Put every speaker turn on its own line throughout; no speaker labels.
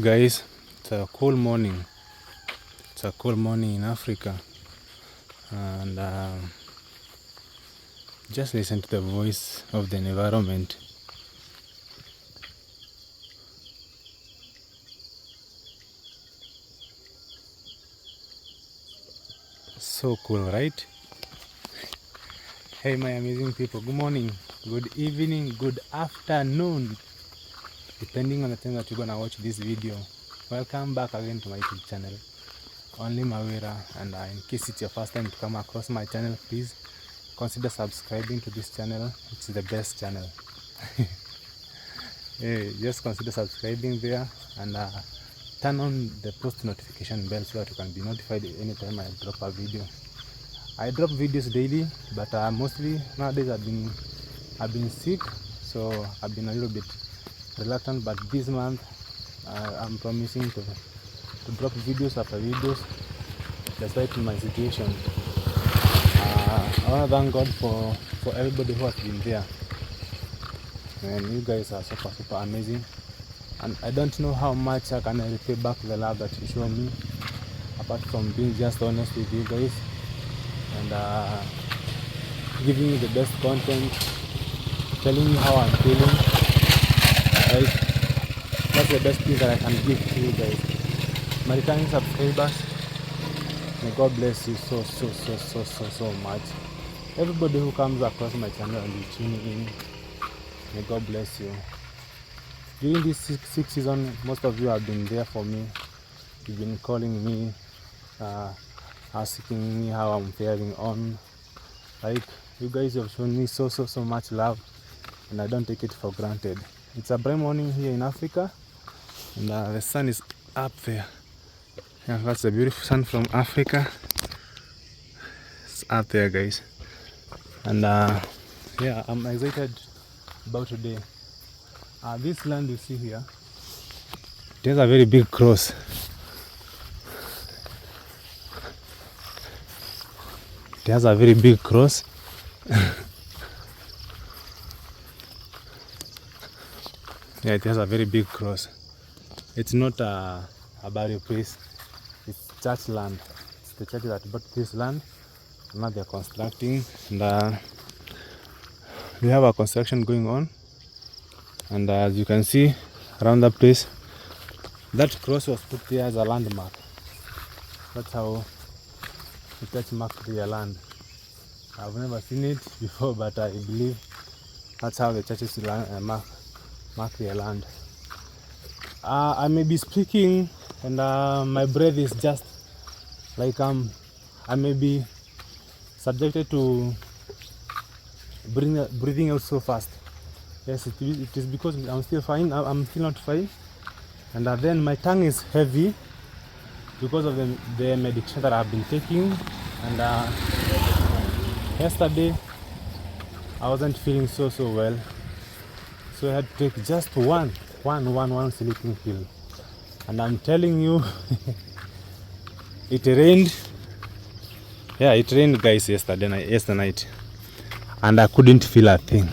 Guys, it's a cool morning. It's a cool morning in Africa, and just listen to the voice of the environment. So cool, right? Hey, my amazing people. Good morning, good evening, good afternoon, depending on the time that you're gonna watch this video. Welcome back again to my YouTube channel, only MAWIRA. And in case it's your first time to come across my channel, please consider subscribing to this channel. It's the best channel. Just consider subscribing there, and turn on the post notification bell so that you can be notified anytime I drop a video. I drop videos daily, but mostly nowadays I've been sick, so I've been a little bit reluctant. But this month I'm promising to drop videos after videos, despite my situation. I want to thank God for everybody who has been there, and you guys are super amazing. And I don't know how much I can repay back the love that you show me, apart from being just honest with you guys and giving you the best content, telling you how I'm feeling. Right? That's the best thing that I can give to you guys. My returning subscribers, may God bless you so much. Everybody who comes across my channel and you tune in, may God bless you. During this sixth season, most of you have been there for me. You've been calling me, asking me how I'm faring on. Like, you guys have shown me so much love, and I don't take it for granted. It's a bright morning here in Africa, and the sun is up there. Yeah, that's a beautiful sun from Africa. It's up there, guys. And yeah, I'm excited about today. This land you see here, it has a very big cross. It has a very big cross. Yeah, it has a very big cross. It's not a burial place. It's church land. It's the church that bought this land. Now they're constructing, and we have a construction going on. And as you can see around the place, that cross was put there as a landmark. That's how the church marked their land. I've never seen it before, but I believe that's how the churches mark their land. I may be speaking, and my breath is just like I may be subjected to breathing out so fast. Yes, it is because I'm still fine. I'm still not fine, and then my tongue is heavy because of the medication that I've been taking. And yesterday I wasn't feeling so well, so I had to take just one sleeping pill. And I'm telling you, it rained. Yeah, it rained, guys, yesterday night, and I couldn't feel a thing.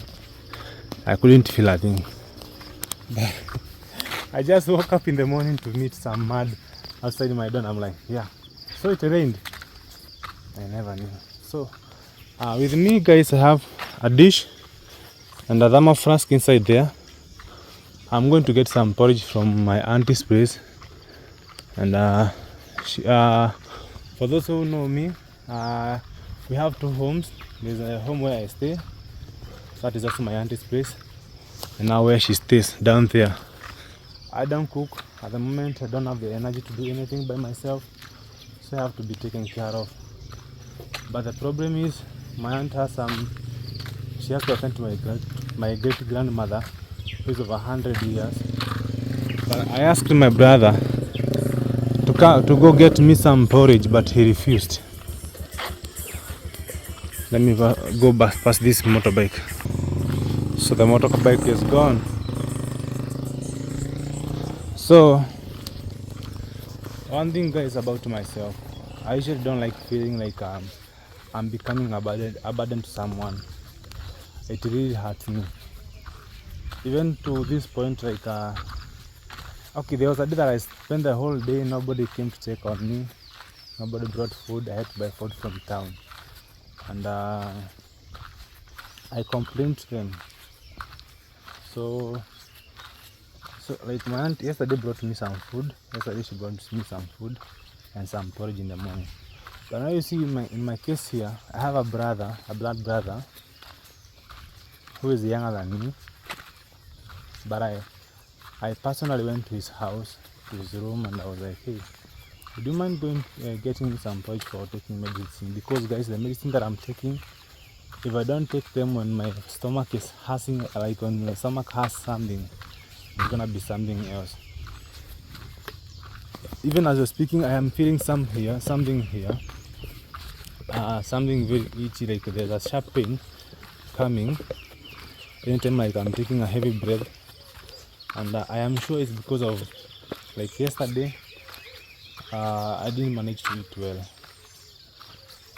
I just woke up in the morning to meet some mud outside my door. I'm like, yeah, so it rained. I never knew. So with me, guys, I have a dish and a thermal flask inside there. I'm going to get some porridge from my auntie's place. And for those who know me, we have two homes. There's a home where I stay. That is also my auntie's place, and now where she stays down there. I don't cook at the moment. I don't have the energy to do anything by myself, so I have to be taken care of. But the problem is, my aunt has she has to attend to my great grandmother, who is over 100 years. But I asked my brother to go get me some porridge, but he refused. Let me go past this motorbike. So the motorbike is gone. So one thing, guys, about myself, I usually don't like feeling like I'm becoming a burden to someone. It really hurts me. Even to this point, like Okay, there was a day that I spent the whole day, nobody came to check on me, nobody brought food. I had to buy food from town, and I complained to them. So like my aunt yesterday brought me some food. Yesterday she brought me some food and some porridge in the morning. But now you see, in my case here, I have a brother, a blood brother, who is younger than me. But I personally went to his house, to his room, and I was like, hey, do you mind going getting some porridge for taking medicine? Because guys, the medicine that I'm taking, if I don't take them when my stomach is hurting, like when my stomach has something, it's gonna be something else. Even as you're speaking, I am feeling something here, something very itchy, like there's a sharp pain coming anytime like I'm taking a heavy breath, and I am sure it's because of like yesterday I didn't manage to eat well,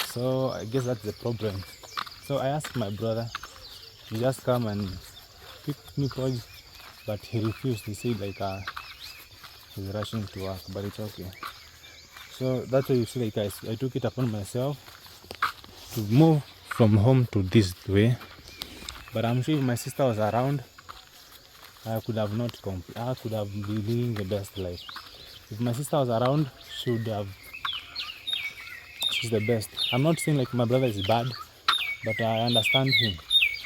so I guess that's the problem. So I asked my brother to just come and pick me porridge, but he refused. He said like he's rushing to work, but it's okay. So that's why you see, like I took it upon myself to move from home to this way. But I'm sure if my sister was around, I could have not I could have been living the best life. If my sister was around, she's the best. I'm not saying like my brother is bad, but I understand him.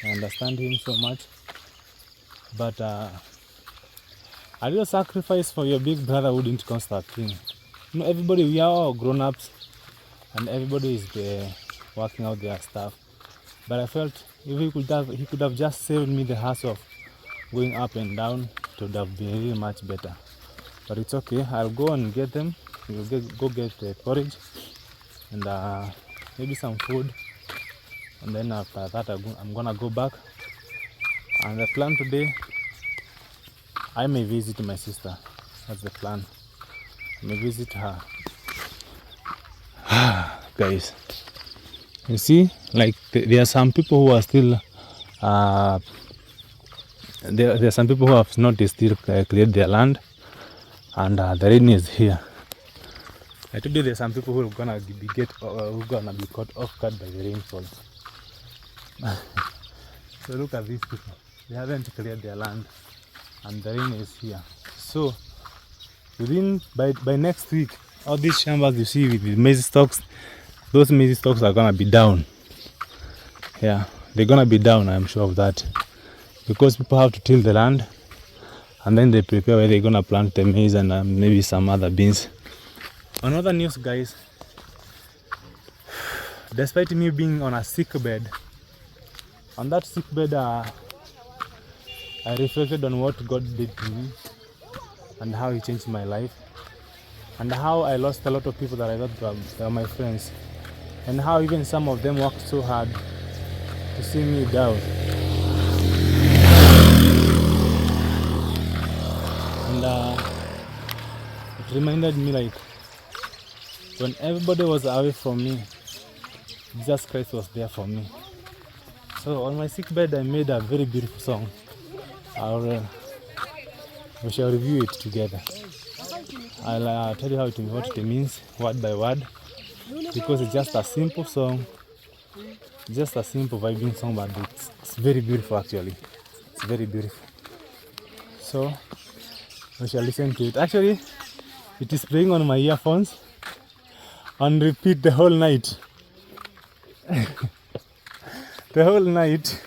I understand him so much. But a little sacrifice for your big brother wouldn't cost a thing. You know, everybody, we are all grown-ups, and everybody is working out their stuff. But I felt if he could have just saved me the hassle of going up and down, it would have been really much better. But it's okay. I'll go and get them. We'll go get the porridge and maybe some food, and then after that I'm gonna go back. And the plan today, I may visit my sister. That's the plan. I may visit her. Guys, you see, like there are some people who are still there are some people who have not still cleared their land, and the rain is here. I told you there's some people who are gonna be caught off guard by the rainfall. So look at these people. They haven't cleared their land, and the rain is here. So by next week, all these shambas you see with the maize stalks, those maize stalks are gonna be down. Yeah, they're gonna be down. I'm sure of that, because people have to till the land, and then they prepare where they're gonna plant the maize and maybe some other beans. Another news, guys. Despite me being on a sick bed, on that sick bed, I reflected on what God did to me and how He changed my life, and how I lost a lot of people that I thought were my friends, and how even some of them worked so hard to see me down. And it reminded me, like, when everybody was away from me, Jesus Christ was there for me. So on my sick bed, I made a very beautiful song. We shall review it together. I'll tell you what it means, word by word, because it's just a simple song, just a simple vibing song, but it's very beautiful actually. It's very beautiful. So we shall listen to it. Actually, it is playing on my earphones on repeat the whole night. The whole night.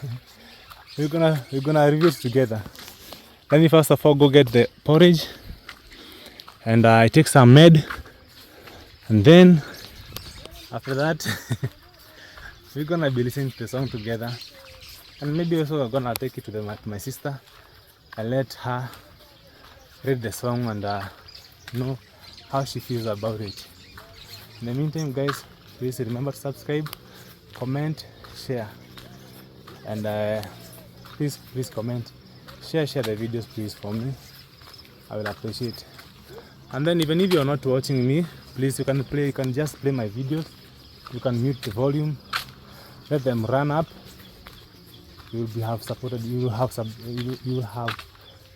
We're gonna review it together. Let me first of all go get the porridge, and I take some med, and then after that we're gonna be listening to the song together, and maybe also we're gonna take it to my sister and let her read the song and know how she feels about it. In the meantime, guys, please remember to subscribe, comment, share, and please comment, share the videos please for me. I will appreciate. And then even if you're not watching me, please you can just play my videos. You can mute the volume, let them run up. You will have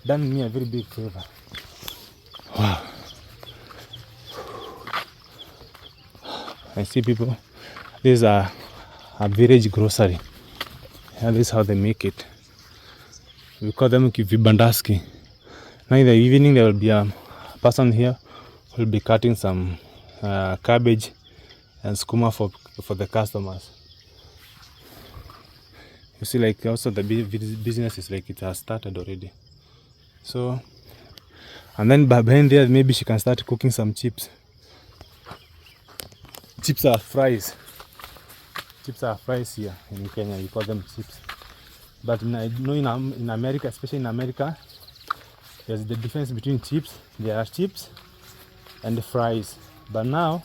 done me a very big favor. I see people. This is a village grocery. Yeah, this is how they make it. We call them vibandaski. Now in the evening there will be a person here who will be cutting some cabbage and skuma for the customers. You see, like also the business is like it has started already. So, and then behind there maybe she can start cooking some chips. Chips are fries. Chips are fries here in Kenya. You call them chips. But I know in America, especially in America, there's the difference between chips. There are chips and fries. But now,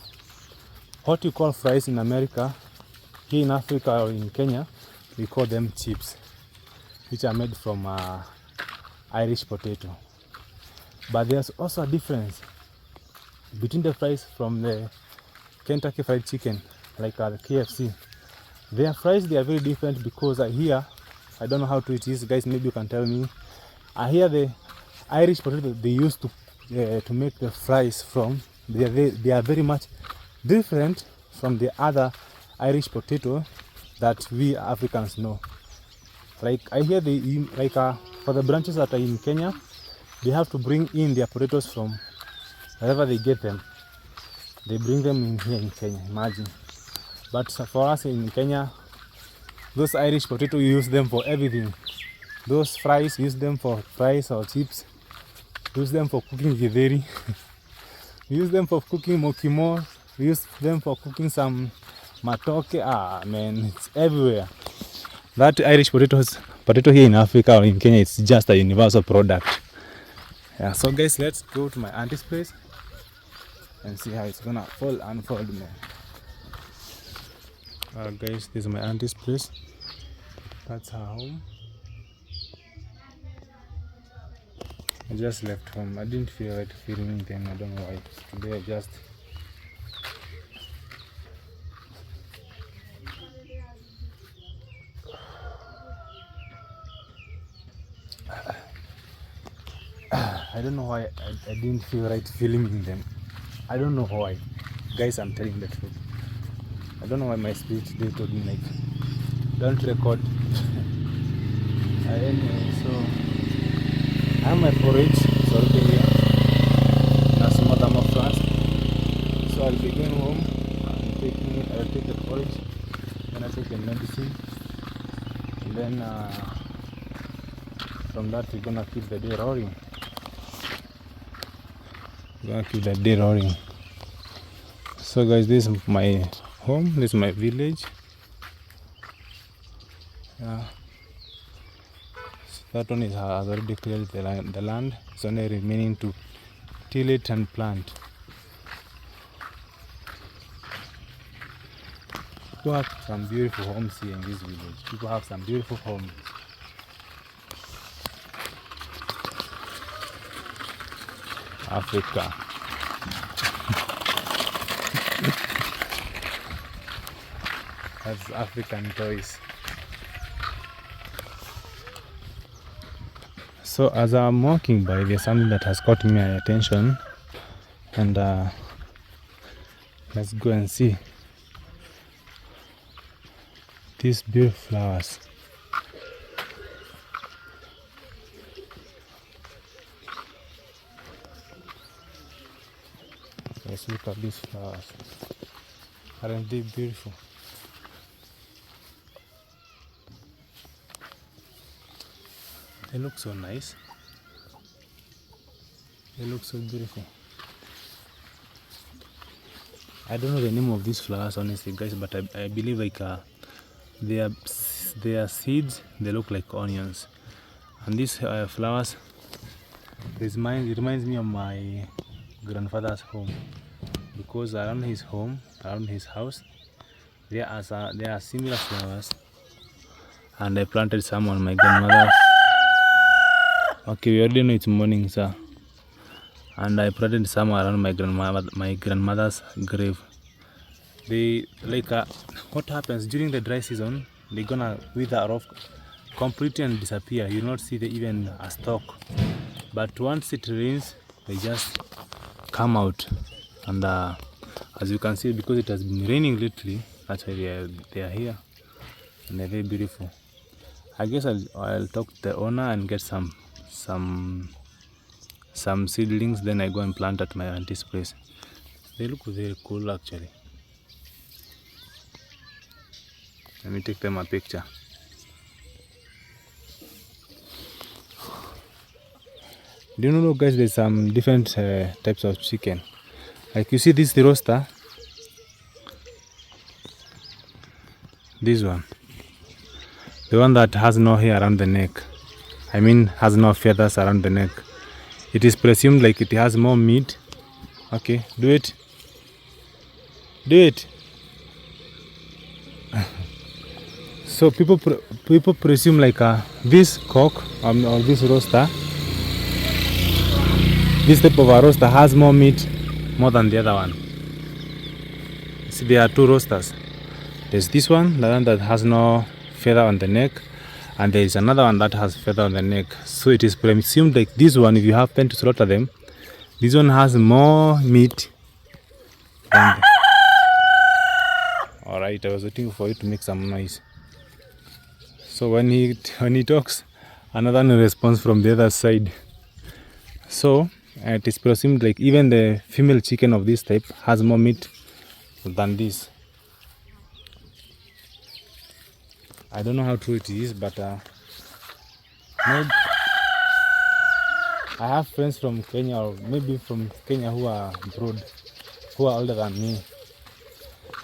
what you call fries in America, here in Africa or in Kenya, we call them chips, which are made from Irish potato. But there's also a difference between the fries from the Kentucky Fried Chicken, like the KFC. Their fries, they are very different because here, I don't know how to eat this, guys, maybe you can tell me. Here the Irish potato they used to make the fries from, they are very much different from the other Irish potato that we Africans know. Like I hear for the branches that are in Kenya, they have to bring in their potatoes from wherever they get them. They bring them in here in Kenya, imagine. But for us in Kenya, those Irish potato, you use them for everything. Those fries, use them for fries or chips. Use them for cooking githeri. Use them for cooking mokimo. Use them for cooking some matoke. Ah man, it's everywhere. That Irish potato here in Africa or in Kenya, it's just a universal product. Yeah, so guys, let's go to my auntie's place and see how it's gonna unfold, man. Guys, this is my auntie's place. That's her home. I just left home. I didn't feel like filming them. I don't know why. Today I just I don't know why I didn't feel right filming them. I don't know why. Guys, I'm telling the truth. I don't know why my spirit today told me like don't record. Anyway, so I have my porridge. It's already here. That's Madame of France. So I'll be going home. I'll take the porridge. Then I'll take the medicine. And then from that we're gonna keep the day roaring. So guys, this is my home. This is my village. Yeah. That one has already cleared the land. It's only remaining to till it and plant. People have some beautiful homes here in this village. People have some beautiful homes. Africa. That's African toys. So as I'm walking by, there's something that has caught my attention, and let's go and see these beautiful flowers. Let's look at these flowers. Aren't they beautiful? They look so nice. They look so beautiful. I don't know the name of these flowers honestly, guys, but I believe like they are seeds. They look like onions. And these flowers, it reminds me of my grandfather's home, because around his home, around his house, there are similar flowers, and I planted some on my grandmother's. Okay, we already know it's morning, sir. And I planted some around my grandmother's grave. They what happens during the dry season? They're gonna wither off completely and disappear. You'll not see even a stalk. But once it rains, they just come out, and As you can see, because it has been raining lately, that's why they are here, and they're very beautiful. I guess I'll talk to the owner and get some seedlings, then I go and plant at my auntie's place. They look very cool actually. Let me take them a picture. Do you know, guys, there's some different types of chicken. Like you see this roaster, this one, the one that has no hair around the neck, I mean has no feathers around the neck. It is presumed like it has more meat. Okay, do it. Do it. So people presume like this cock or this roaster, this type of a roaster has more meat more than the other one. See, there are two roasters. There's this one, the one that has no feather on the neck, and there is another one that has feather on the neck. So it is presumed like this one, if you happen to slaughter them, this one has more meat than Alright, I was waiting for you to make some noise. So when he talks, another response from the other side. So it is presumed like even the female chicken of this type has more meat than this. I don't know how true it is, but maybe I have friends from Kenya, or maybe from Kenya, who are abroad, who are older than me.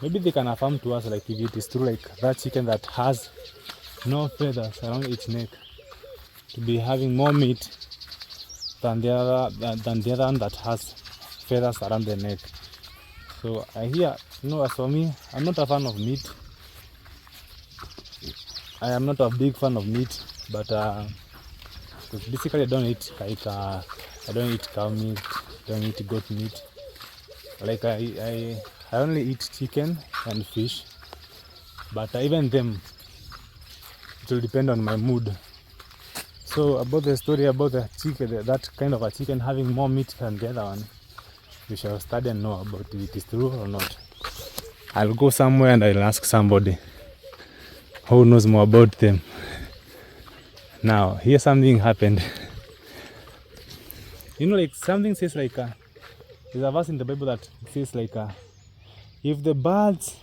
Maybe they can affirm to us like if it is true, like that chicken that has no feathers around its neck to be having more meat than the other one that has feathers around the neck. So I hear, as for me, I'm not a fan of meat. I am not a big fan of meat, but basically I don't eat I don't eat cow meat, don't eat goat meat. Like I only eat chicken and fish, but even them, it will depend on my mood. So about the story about the chicken, that kind of a chicken having more meat than the other one, we shall study and know about if it is true or not. I'll go somewhere and I'll ask somebody who knows more about them. Now, here something happened. Like something says like, there's a verse in the Bible that says like, if the birds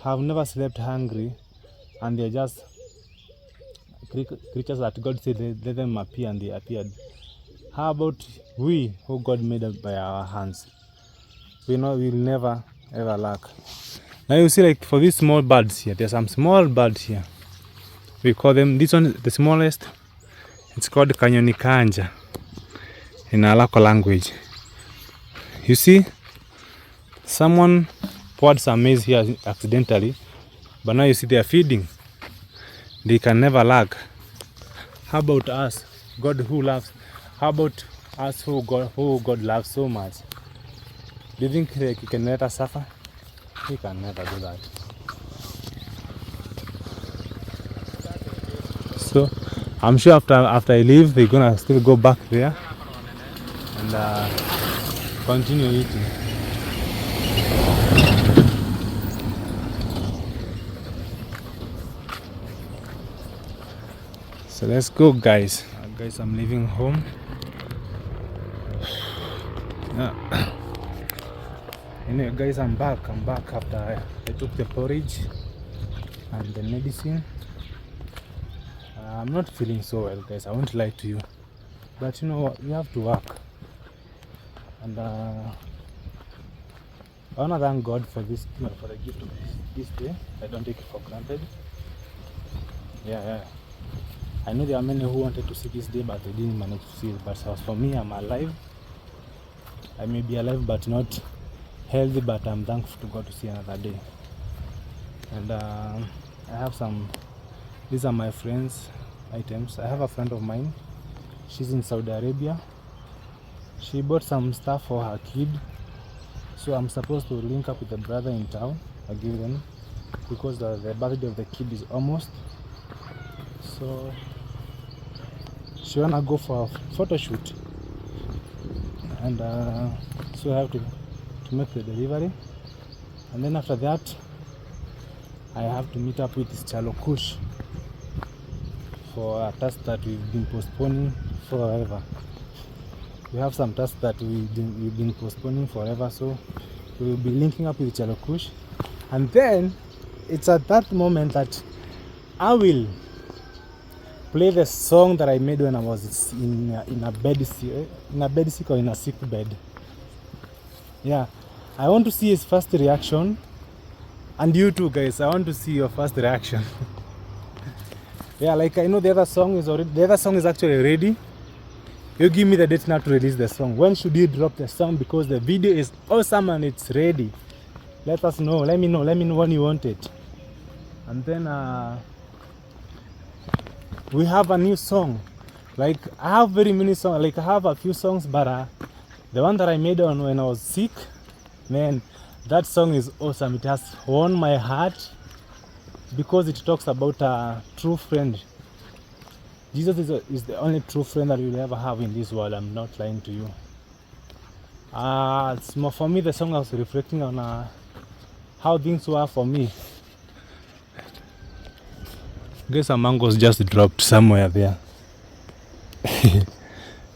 have never slept hungry and they're just creatures that God said let them appear, and they appeared, how about we who God made up by our hands? We know we'll never ever lack. Now you see, like for these small birds here, there's some small birds here. We call them, this one the smallest, it's called Kanyoni Kanja in our local language. You see, someone poured some maize here accidentally, but now you see they are feeding. They can never lack. How about us, God who loves? How about us who God loves so much? Do you think like He can let us suffer? He can never do that. So I'm sure after I leave, they're gonna still go back there and continue eating. So let's go, guys. Guys, I'm leaving home. Anyway, guys, I'm back after I took the porridge and the medicine. I'm not feeling so well, guys. I won't lie to you, but you know what, we have to work, and I want to thank God for this, for the gift of this day. I don't take it for granted. Yeah. I know there are many who wanted to see this day, but they didn't manage to see it. But as for me, I'm alive. I may be alive, but not healthy. But I'm thankful to God to see another day. And I have some. These are my friends' items. I have a friend of mine. She's in Saudi Arabia. She bought some stuff for her kid. So I'm supposed to link up with the brother in town. I give them because the birthday of the kid is almost. So she wanna go for a photo shoot, and so I have to to make the delivery, and then after that I have to meet up with Kush for a task that we've been postponing forever. We have some tasks that we've been postponing forever, so we will be linking up with Kush, and then it's at that moment that I will play the song that I made when I was in a bed sick or in a sick bed. Yeah, I want to see his first reaction, and you too, guys. I want to see your first reaction. Yeah, like I know the other song is actually ready. You give me the date now to release the song. When should you drop the song? Because the video is awesome and it's ready. Let us know. Let me know when you want it. And then we have a new song. Like I have very many songs. Like I have a few songs, but the one that I made on when I was sick, man, that song is awesome. It has won my heart because it talks about a true friend. Jesus is the only true friend that you'll ever have in this world. I'm not lying to you. It's more for me. The song I was reflecting on how things were for me. Guess a mango's just dropped somewhere there.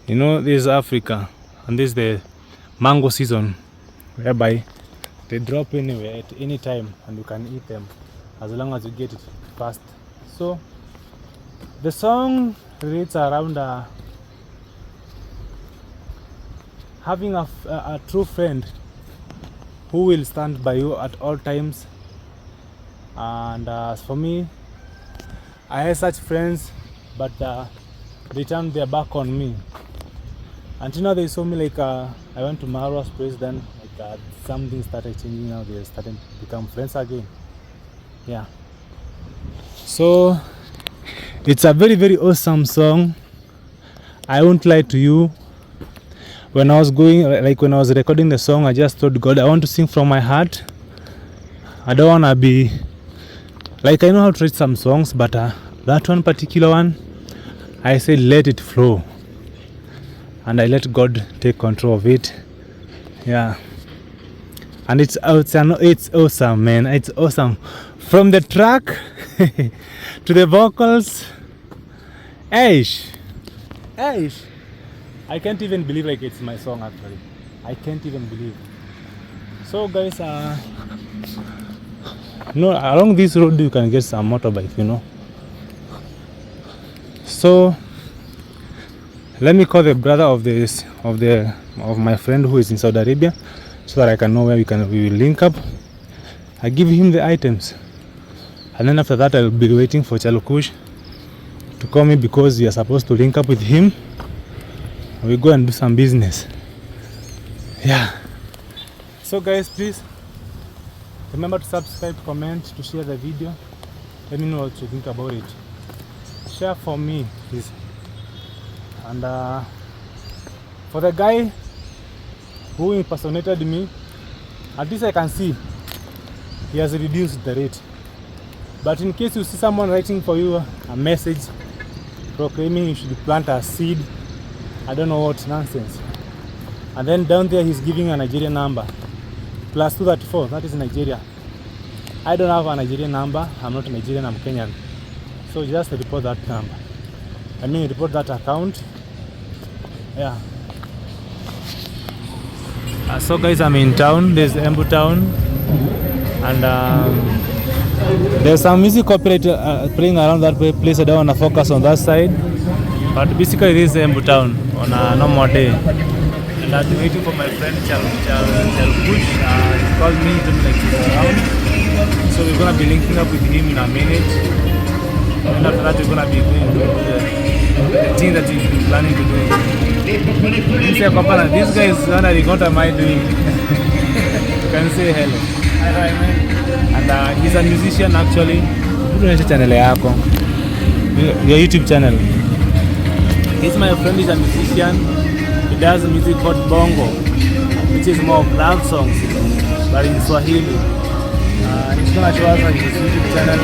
You know, this is Africa, and this is the mango season, whereby they drop anywhere at any time, and you can eat them as long as you get it fast. So the song relates around having a true friend who will stand by you at all times. And as for me, I had such friends, but they turned their back on me. Until now, they saw me like I went to MAWIRA's place, then like something started changing. Now they started to become friends again. Yeah. So it's a very, very awesome song. I won't lie to you. When I was recording the song, I just told God, I want to sing from my heart. I don't want to be like, I know how to write some songs, but that one particular one, I said let it flow, and I let God take control of it. Yeah, and it's awesome, man. It's awesome from the track to the vocals. Eish, I can't even believe like it's my song actually. I can't even believe. So guys, along this road you can get some motorbike, you know. So let me call the brother of my friend who is in Saudi Arabia, so that I can know where we will link up. I give him the items, and then after that I'll be waiting for Kush to call me, because we are supposed to link up with him. We go and do some business. Yeah. So guys, please remember to subscribe, comment, to share the video. Let me know what you think about it. Share for me, please. And for the guy who impersonated me, at least I can see he has reduced the rate. But in case you see someone writing for you a message proclaiming you should plant a seed, I don't know what nonsense. And then down there he's giving a Nigerian number, +234, that is Nigeria. I don't have a Nigerian number. I'm not Nigerian, I'm Kenyan. So just report that number. Report that account. Yeah. So guys, I'm in town. There's Embu town, and there's some music copyright playing around that place. I don't want to focus on that side, but basically this is Embu town on a normal day. And I'm waiting for my friend Kush. He called me to like he's around, so we're gonna be linking up with him in a minute. And after that, we're gonna be doing the thing that we've been planning to do. This guy is wondering what am I doing. You can say hello. Hi, man. And he's a musician actually. Your YouTube channel. He's my friend. He's a musician. He does music called bongo, which is more of love songs, but in Swahili. He's gonna show us on his YouTube channel.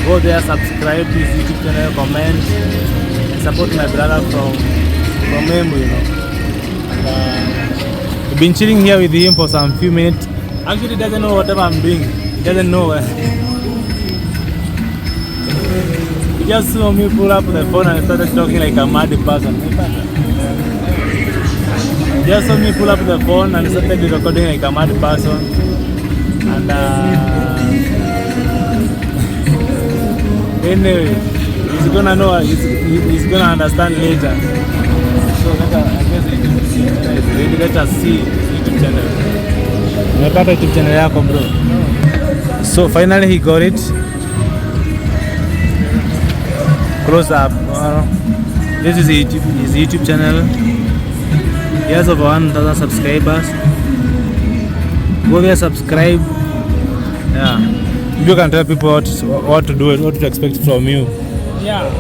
Go there, subscribe to his YouTube channel, comment, and support my brother from Embu, you know. And been chilling here with him for some few minutes. Actually, he doesn't know whatever I'm doing. He doesn't know. He just saw me pull up the phone and started talking like a mad person. He just saw me pull up the phone and started recording like a mad person. And anyway, he's gonna know. He's gonna understand later. So I guess let us see YouTube channel. Umepata YouTube channel yako bro. So finally he got it. Close up. This is his YouTube channel. He has over 1,000 subscribers. Go there, subscribe. Yeah. You can tell people what to do and what to expect from you.
Yeah.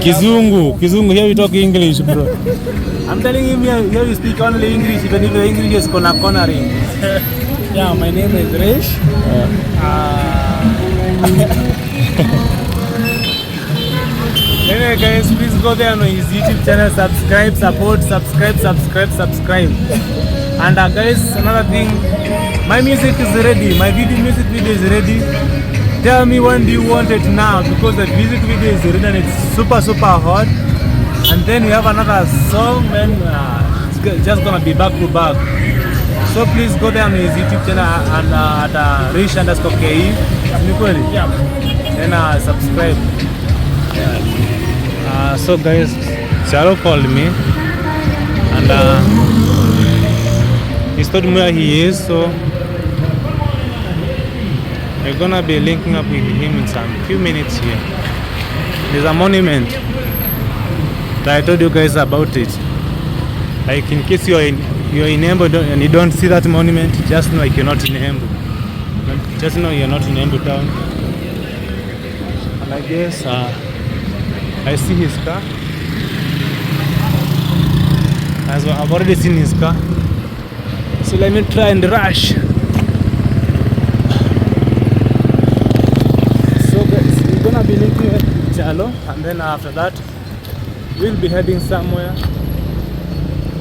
Kizungu, here we talk English, bro. I'm telling him here we speak only English, even if the English is cornering.
Yeah, my name is Erick.
Anyway guys, please go there on his YouTube channel, subscribe, support, subscribe. And guys, another thing, my music is ready, my music video is ready. Tell me when do you want it now, because the music video is ready and it's super hot. And then we have another song, then it's just gonna be back to back. So please go there on his YouTube channel and at Rish_KE.
Yeah.
Then subscribe. Yeah. So guys, Charo called me and he told me where he is, so we're gonna be linking up with him in some few minutes here. There's a monument that I told you guys about it. Like in case you're in Embu and you don't see that monument, just know like you're not in Embu. Just know you're not in Embu town. And I guess I see his car. I've already seen his car. So let me try and rush. So guys, we're gonna be linking at Chalo, and then after that we'll be heading somewhere,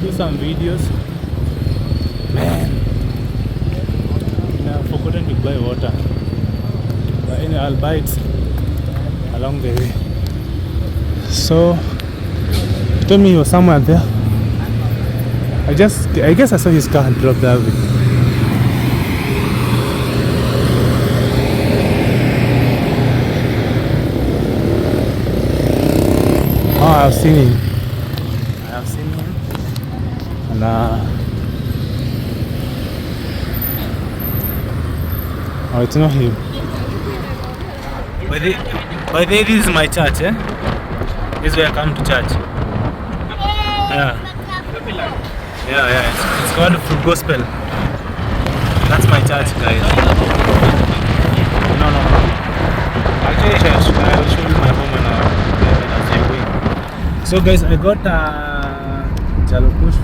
do some videos. Man, I've forgotten to buy water, but anyway I'll buy it along the way. So he told me he was somewhere there. I guess I saw his car and dropped there. Oh, I've seen him. And oh, it's not him. But this is my church, eh? This is where I come to church. Yeah. It's called Full Gospel. That's my church, guys. No. Actually, church. I will show you my home and I'll way. So, guys, I got Jalopush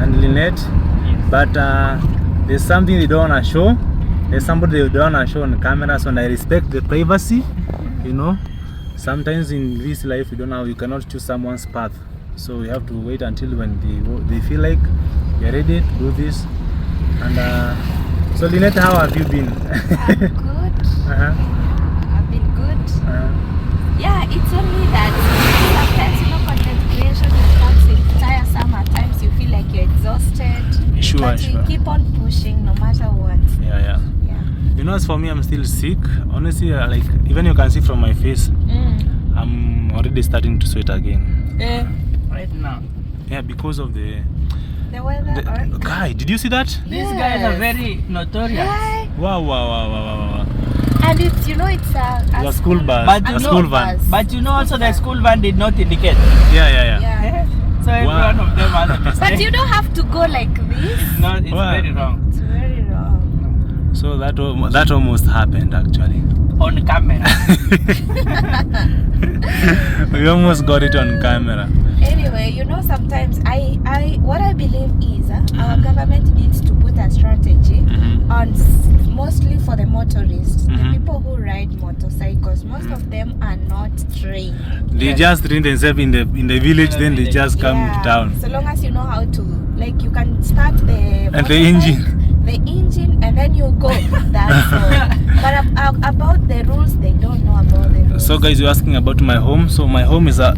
and Lynette. Yes. But there's something they don't want to show. There's somebody they don't want to show on camera, so I respect the privacy. You know, sometimes in this life you cannot choose someone's path, so you have to wait until when they feel like you're ready to do this. And so Lynette, how have you been?
I'm good. I've been good. Yeah, it's only that sometimes content creation becomes tiresome. At times you feel like you're exhausted. But you keep on pushing no matter what.
Yeah. You know, as for me, I'm still sick. Honestly, like even you can see from my face, I'm already starting to sweat again.
Right now.
Yeah, because of the
weather.
Guy, did you see that?
Yes. These guys are very notorious.
Yeah.
Wow.
And it's a
school bus.
But
a school van.
But also the school van did not indicate.
Yeah.
So every one of them has a mistake.
But you don't have to go like this.
No, it's very wrong.
It's very wrong.
So that almost happened actually.
On camera.
We almost got it on camera.
Anyway, sometimes what I believe is our government needs to put just a strategy on mostly for the motorists, the people who ride motorcycles. Most of them are not trained.
They just train themselves in the village, then they just come down.
So long as you know how to, like, you can start the engine, and then you go. That's all. But about the rules, they don't know about the rules.
So guys, you're asking about my home. So my home is
on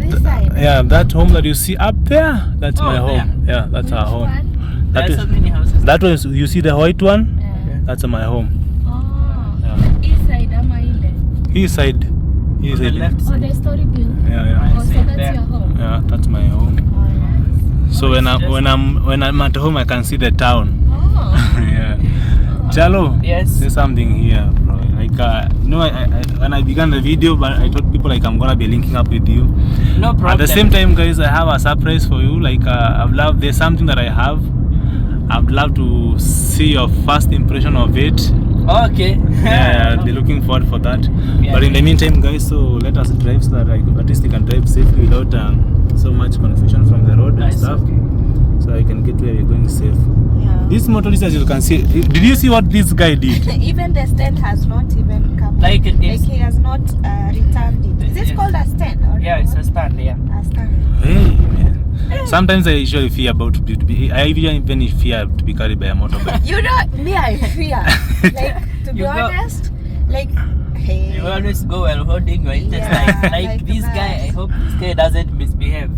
this side.
yeah, that home that you see up there, that's my home. Yeah, that's our home.
One?
That
There's so many houses.
that one, you see the white one?
Yeah.
That's my home.
Oh. East side, ama ile.
East side.
On the left
Oh,
side.
the story building.
Yeah.
Oh, so that's your home.
Yeah, that's my home.
Oh, nice.
So when I'm at home, I can see the town.
Oh.
Yeah. Chalo.
Yes.
There's something here, bro. Like you know, I when I began the video, but I told people like I'm gonna be linking up with you.
No problem.
At the same time, guys, I have a surprise for you. Like there's something that I have. I'd love to see your first impression of it.
Okay.
Yeah, they're looking forward for that.
Yeah.
But in the meantime, guys, so let us drive so that at least they can drive safely without so much confusion from the road and stuff.
Okay.
So I can get where we're going safe.
Yeah.
This motorist, as you can see, did you see what this guy did?
Even the stand has not even come.
Like it
Like
is.
he has not returned it. Is this
Yes.
called a stand? Or
Yeah, it's a stand. Yeah.
a stand.
Hey, man. Sometimes I usually fear about to be. I even fear to be carried by a motorbike.
You know, me, I fear. Like, to be
You go-
honest, like, hey.
You always go while holding your intestine.
Yeah,
like
like
this
that.
guy, I hope this guy doesn't misbehave.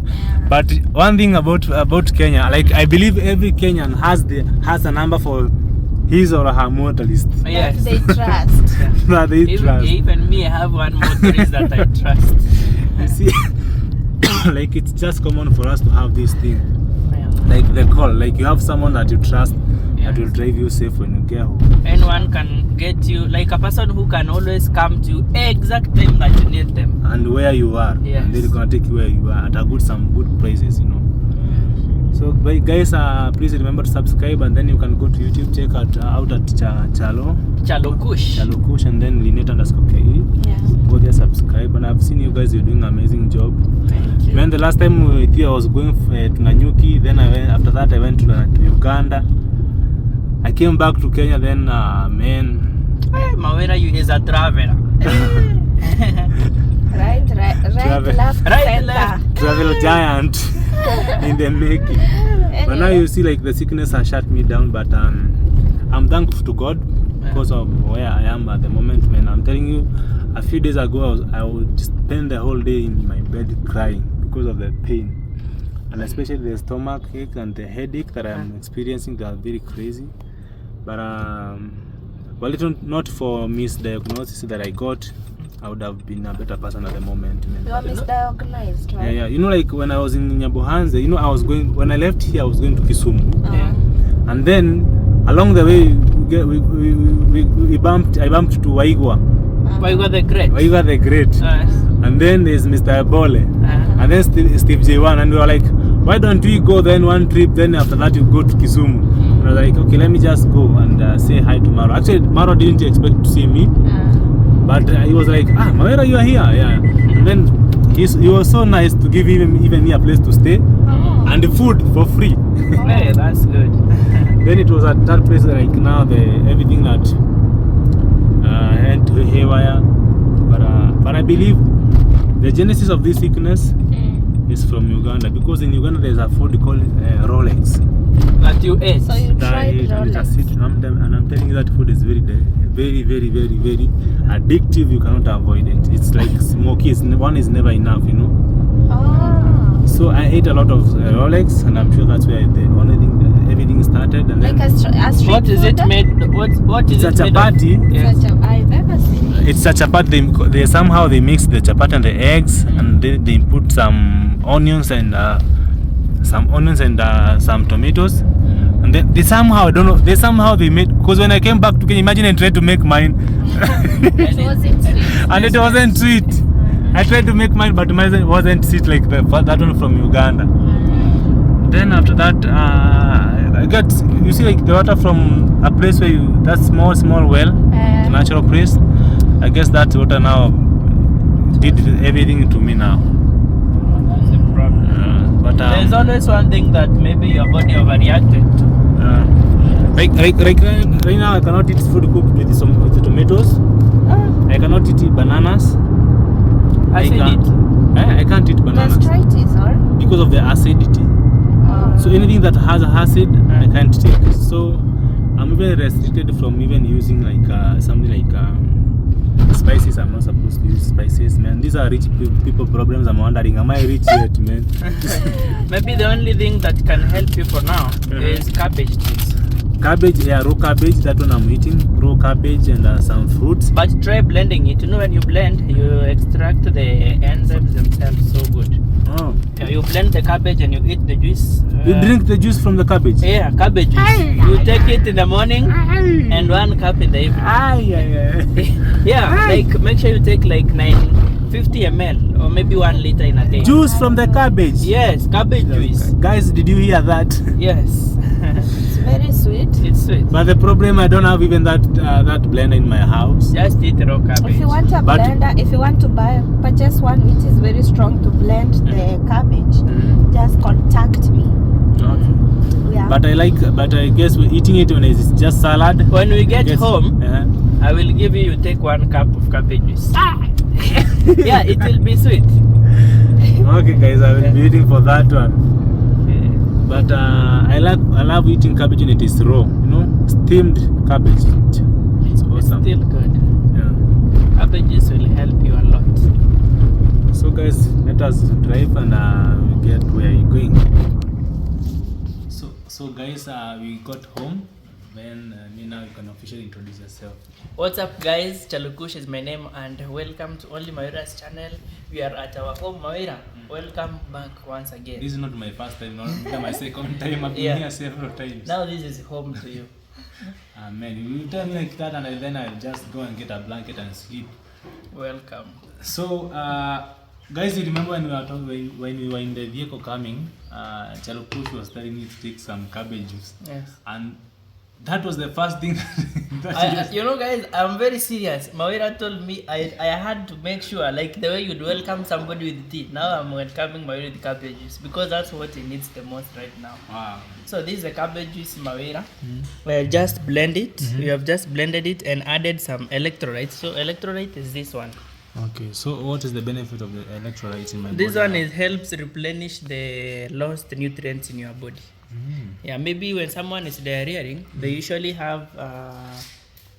But one thing about Kenya, like I believe every Kenyan has a number for his or her motorist
Yes.
That they trust.
that they trust.
Even me, I have one motorist that I trust.
You see, like it's just common for us to have this thing,
Yeah.
like the call, like you have someone that you trust
Yes.
that will drive you safe when you get home.
Anyone can get you, like a person who can always come to you exact time that you need them.
And where you are,
Yes.
and they're gonna take you where you are at some good prices, you know. So guys, please remember to subscribe, and then you can go to YouTube, check out at Chalokush, and then Linet_KE.
Yeah.
Go there, subscribe, and I've seen you guys. You're doing an amazing job.
Thank you.
When the last time with you, I was going to Nanyuki. Then after that I went to Uganda. I came back to Kenya. Then man,
Hey, MAWIRA, you is a traveler.
Right,
Travel.
left,
Right,
center.
left.
travel giant in the making. But now you see, like the sickness has shut me down. But I'm thankful to God because of where I am at the moment, man. I'm telling you, a few days ago I would spend the whole day in my bed crying because of the pain, and especially the stomach ache and the headache that I'm experiencing. They are very crazy. But well, it not for misdiagnosis that I got, I would have been a better person at the moment, man.
You are misdiagnosed, right?
Yeah. You know, like when I was in Nyabohanze, you know, when I left here, I was going to Kisumu.
Yeah.
And then along the way, I bumped to Waigwa.
Why got the great?
Waigwa the Great.
Yes.
And then there's Mr. Ebole. And then Steve J1. And we were like, why don't we go then one trip, then after that you go to Kisumu? And I was like, okay, let me just go and say hi to Maro. Actually, Maro didn't expect to see me. But he was like, MAWIRA, you are here. Yeah. And then he was so nice to give even me a place to stay. And the food for free.
Hey, that's good.
Then it was at that place like now everything that had to haywire. But I believe the genesis of this sickness is from Uganda, because in Uganda there's a food called Rolex.
That you ate.
So you tried
And
Rolex.
I'm telling you that food is very addictive. You cannot avoid it. It's like smoky. One is never enough, you know.
Oh.
So I ate a lot of Rolex, and I'm sure that's where the only thing everything started. And
Like
then
a street
What is
food?
it made? What is
it's
it
a
made of?
chapati.
Yes.
I've never seen it.
It's a chapati. They somehow they mix the chapati and the eggs, and they put some onions and some tomatoes, and then they somehow, I don't know, they made, because when I came back to Kenya, imagine I tried to make mine
It wasn't sweet.
and it wasn't sweet. I tried to make mine, but mine wasn't sweet like that one from Uganda. Then after that, I got, you see, like the water from a place where that small well, natural place. I guess that water now did everything to me now.
That's the problem.
But
There's always one thing that maybe your body overreacted to.
Right now I cannot eat food cooked with the tomatoes. I cannot eat bananas. I can't eat bananas
Gastritis or?
because of the acidity. So anything that has acid I can't take. So I'm even restricted from even using like something like spices. I'm not supposed to use spices, man. These are rich people problems. I'm wondering, am I rich yet, man?
Maybe the only thing that can help you for now is cabbage juice.
Cabbage, yeah, raw cabbage. That one I'm eating. Raw cabbage and some fruits.
But try blending it. You know, when you blend, you extract the enzymes themselves so good.
Oh.
Yeah, you blend the cabbage and you eat the juice.
You drink the juice from the cabbage?
Yeah, cabbage juice. You take it in the morning and 1 cup in the evening. Yeah, like make sure you take like 950 ml or maybe 1 liter in a day.
Juice from the cabbage?
Yes, cabbage juice.
Guys, did you hear that?
Yes.
It's very sweet.
It's sweet.
But the problem, I don't have even that blender in my house.
Just eat raw cabbage.
If you want a blender, if you want to purchase one which is very strong to blend the cabbage, just contact me.
Okay.
Yeah.
But I guess we're eating it when it's just salad.
When we get home, I will give you take 1 cup of cabbage juice. Yeah, it will be sweet.
Okay, guys, I will be waiting for that one. But I love eating cabbage when it is raw. You know, steamed cabbage. It's awesome.
It's still good.
Yeah.
Cabbage juice will help you a lot.
So guys, let us drive and get where you're going. So guys, we got home. Then now you can officially introduce yourself.
What's up, guys? Chalukush is my name, and welcome to Only Mawira's channel. We are at our home, Mawira. Welcome back once again.
This is not my first time, not my second time. I've been here several times.
Now this is home to you.
Man, you tell me like that, and then I'll just go and get a blanket and sleep.
Welcome.
So, guys, you remember when we were talking, when we were in the vehicle coming, Chalukush was telling me to take some cabbage juice.
Yes.
And that was the first thing
you know, guys, I'm very serious. Mawira told me I had to make sure, like the way you'd welcome somebody with tea. Now I'm welcoming Mawira with cabbage juice because that's what he needs the most right now.
Wow.
So this is the cabbage juice, Mawira. We'll just blend it. We have just blended it and added some electrolytes. So electrolyte is this one.
Okay, so what is the benefit of the electrolytes in my
This
body?
one helps replenish the lost nutrients in your body. Yeah, maybe when someone is diarrheaing, they usually have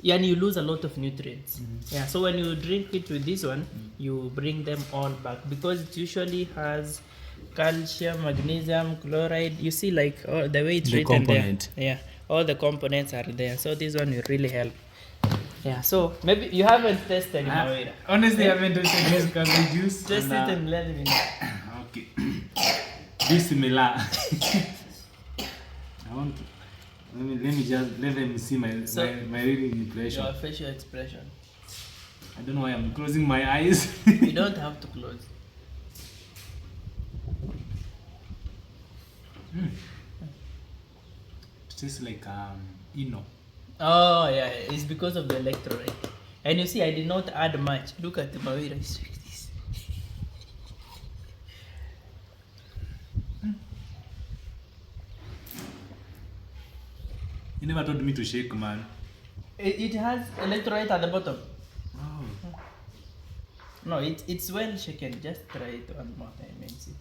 and you lose a lot of nutrients. Yeah, so when you drink it with this one, you bring them all back because it usually has calcium, magnesium, chloride. You see, like the way it's written
component.
there. Yeah, all the components are there. So this one will really help. Yeah, so maybe you haven't tested it.
Honestly, I haven't tasted this cabbage juice.
Test it and let me know.
Okay. Bismillah. I want to, let them see my reading impression.
Your facial expression.
I don't know why I'm closing my eyes.
You don't have to close.
It tastes like Eno.
Oh yeah, it's because of the electrolyte. And you see, I did not add much. Look at the Mawira. It's like this.
You never told me to shake, man.
It has electrolyte at the bottom.
Oh.
No, it's well shaken. Just try it one more time and see.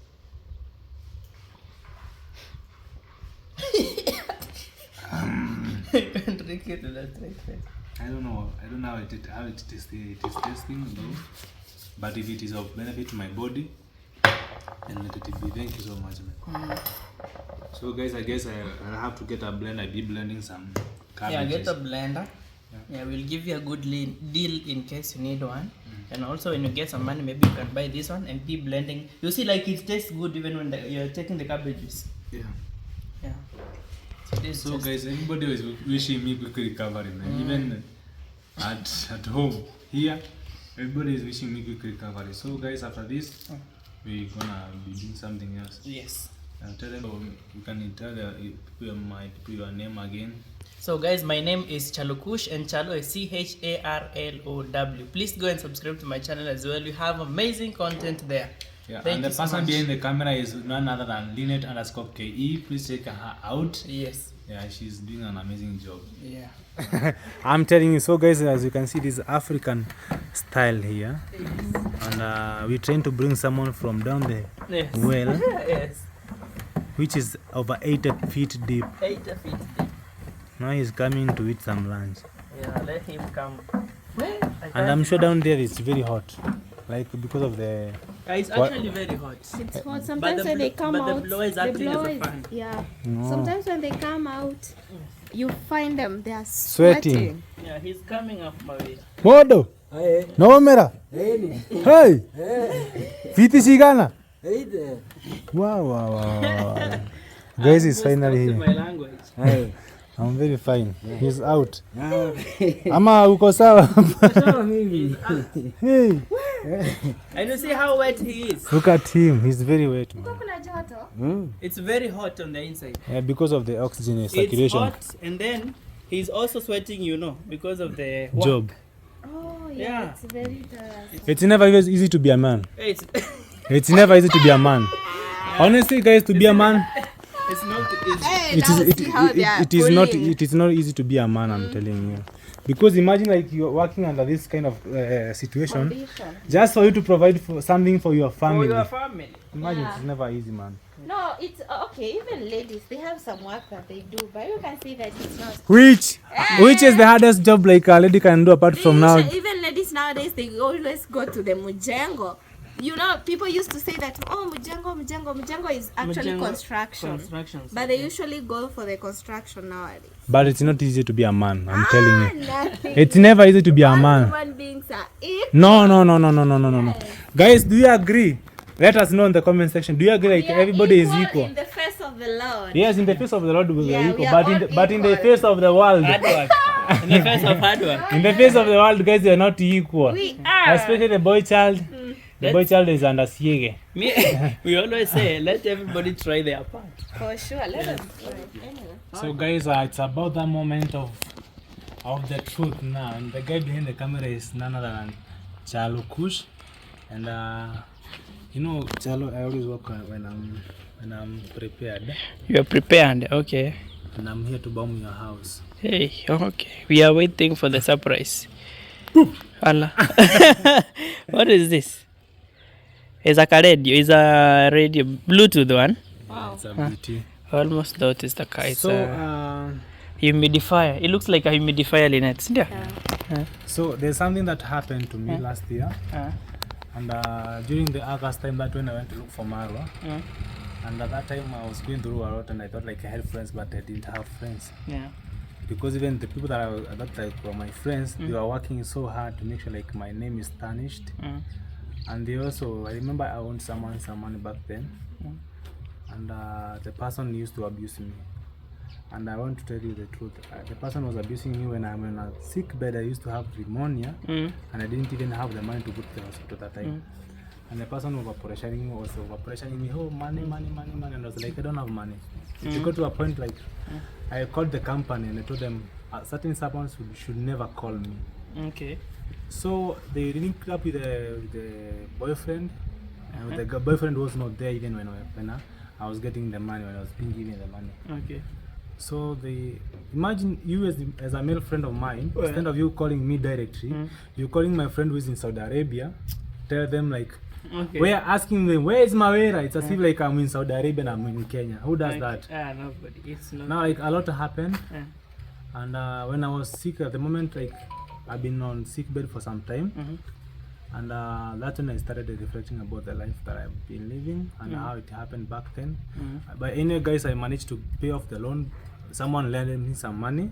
You can't drink it with that right face.
I don't know how it is tasting though. But if it is of benefit to my body, then let it be. Thank you so much, man. So guys, I guess I'll have to get a blender. I'll be blending some cabbages.
Yeah, get a blender. Yeah, we'll give you a good deal in case you need one. And also when you get some money, maybe you can buy this one and keep blending. You see, like it tastes good even when you're taking the cabbages. Yeah. Yeah.
So guys, everybody was wishing me quick recovery, man. Even at home here, everybody is wishing me quick recovery. So guys, after this, we're gonna be doing something else.
Yes.
Tell them, you can tell your name again.
So guys, my name is Chalukush and Chalo is CHARLOW. Please go and subscribe to my channel as well. You have amazing content there.
Yeah,
Thank
and the
you so
person
much.
behind the camera is none other than Linet_KE. Please check her out.
Yes.
Yeah, she's doing an amazing job.
Yeah.
I'm telling you. So guys, as you can see, this African style here, and we're trying to bring someone from down the well,
Yes.
which is over 8 feet deep.
8 feet deep.
Now he's coming to eat some lunch.
Yeah, let him come.
And I'm sure down there it's very hot, like because of the.
It's actually very hot.
It's hot. Sometimes when they come
but
out,
the blower is acting as a fan.
yeah.
No.
Sometimes when they come out, you find them, they are sweating.
Yeah, he's coming up, Mawira.
Modo. No mera. Hey. Viti sigana. Wow. Guys is finally here.
My language.
I'm very fine. He's out. Ama uko sawa? Hey.
And you see how wet he is.
Look at him. He's very wet, man.
It's very hot on the inside.
Yeah, because of the oxygen
It's
circulation.
hot, and then he's also sweating, because of the work.
Job.
Oh,
Yeah.
it's very tiresome.
It's never easy to be a man.
It's
It's never easy to be a man. Honestly, guys, to be a man,
it's not easy.
Hey,
it is not easy to be a man. I'm telling you, because imagine like you're working under this kind of situation,
Condition.
just for you to provide for something for your family.
For your family.
Imagine
Yeah.
it's never easy, man.
No, it's okay. Even ladies, they have some work that they do, but you can see that it's not.
Which is the hardest job like a lady can do apart from now?
Even ladies nowadays, they always go to the mujengo. People used to say that, oh, mujengo is actually construction. But they usually go for the construction nowadays.
But it's not easy to be a man. I'm telling you,
Nothing.
it's never easy to be a man.
Human beings are equal.
No. Guys, do you agree? Let us know in the comment section. Do you agree like
We are
everybody is
equal
equal?
in the face of the Lord.
Yes, in the face of the Lord we
Yeah,
are
we
equal,
are
but in
all
the face of the world,
Hard work. In the face of hard work.
in the face of the world, guys, they are not equal.
We are.
Especially the boy child. The boy child is under siege.
We always say, let everybody try their part.
For sure. Let them try. Anyway.
So guys, it's about that moment of the truth now, and the guy behind the camera is none other than Chalo Kush, and Chalo, I always work when I'm prepared.
You are prepared, okay.
And I'm here to bomb your house.
Hey, okay. We are waiting for the surprise. Allah. What is this? It's like a radio. It's a radio, Bluetooth one.
Wow. It's a beauty.
Almost thought it's the car. It's
So,
a humidifier. It looks like a humidifier, Lynette. Yeah.
So there's something that happened to me last year, and during the August time, that when I went to look for MAWIRA, and at that time I was going through a lot, and I thought like I had friends, but I didn't have friends.
Yeah.
Because even the people that I thought like were my friends, they were working so hard to make sure like my name is tarnished. And they also, I remember I owed someone some money back then, and the person used to abuse me. And I want to tell you the truth. The person was abusing me when I'm in a sick bed. I used to have pneumonia, and I didn't even have the money to go to the hospital that time. And the person was over-pressuring me, oh, money. And I was like, I don't have money. It got to a point like, I called the company and I told them, certain servants should never call me.
Okay.
So they linked up with the boyfriend, and the boyfriend was not there even when I was getting the money, when I was being given the money.
Okay.
So they imagine you as a male friend of mine, instead of you calling me directly, you're calling my friend who is in Saudi Arabia, tell them like, we're asking them, where is MAWIRA? It's as if like I'm in Saudi Arabia and I'm in Kenya. Who does that?
Nobody. It's not.
Now like a lot happened, and when I was sick at the moment, like I've been on sick bed for some time, and that's when I started reflecting about the life that I've been living and how it happened back then. But anyway, guys, I managed to pay off the loan. Someone lent me some money,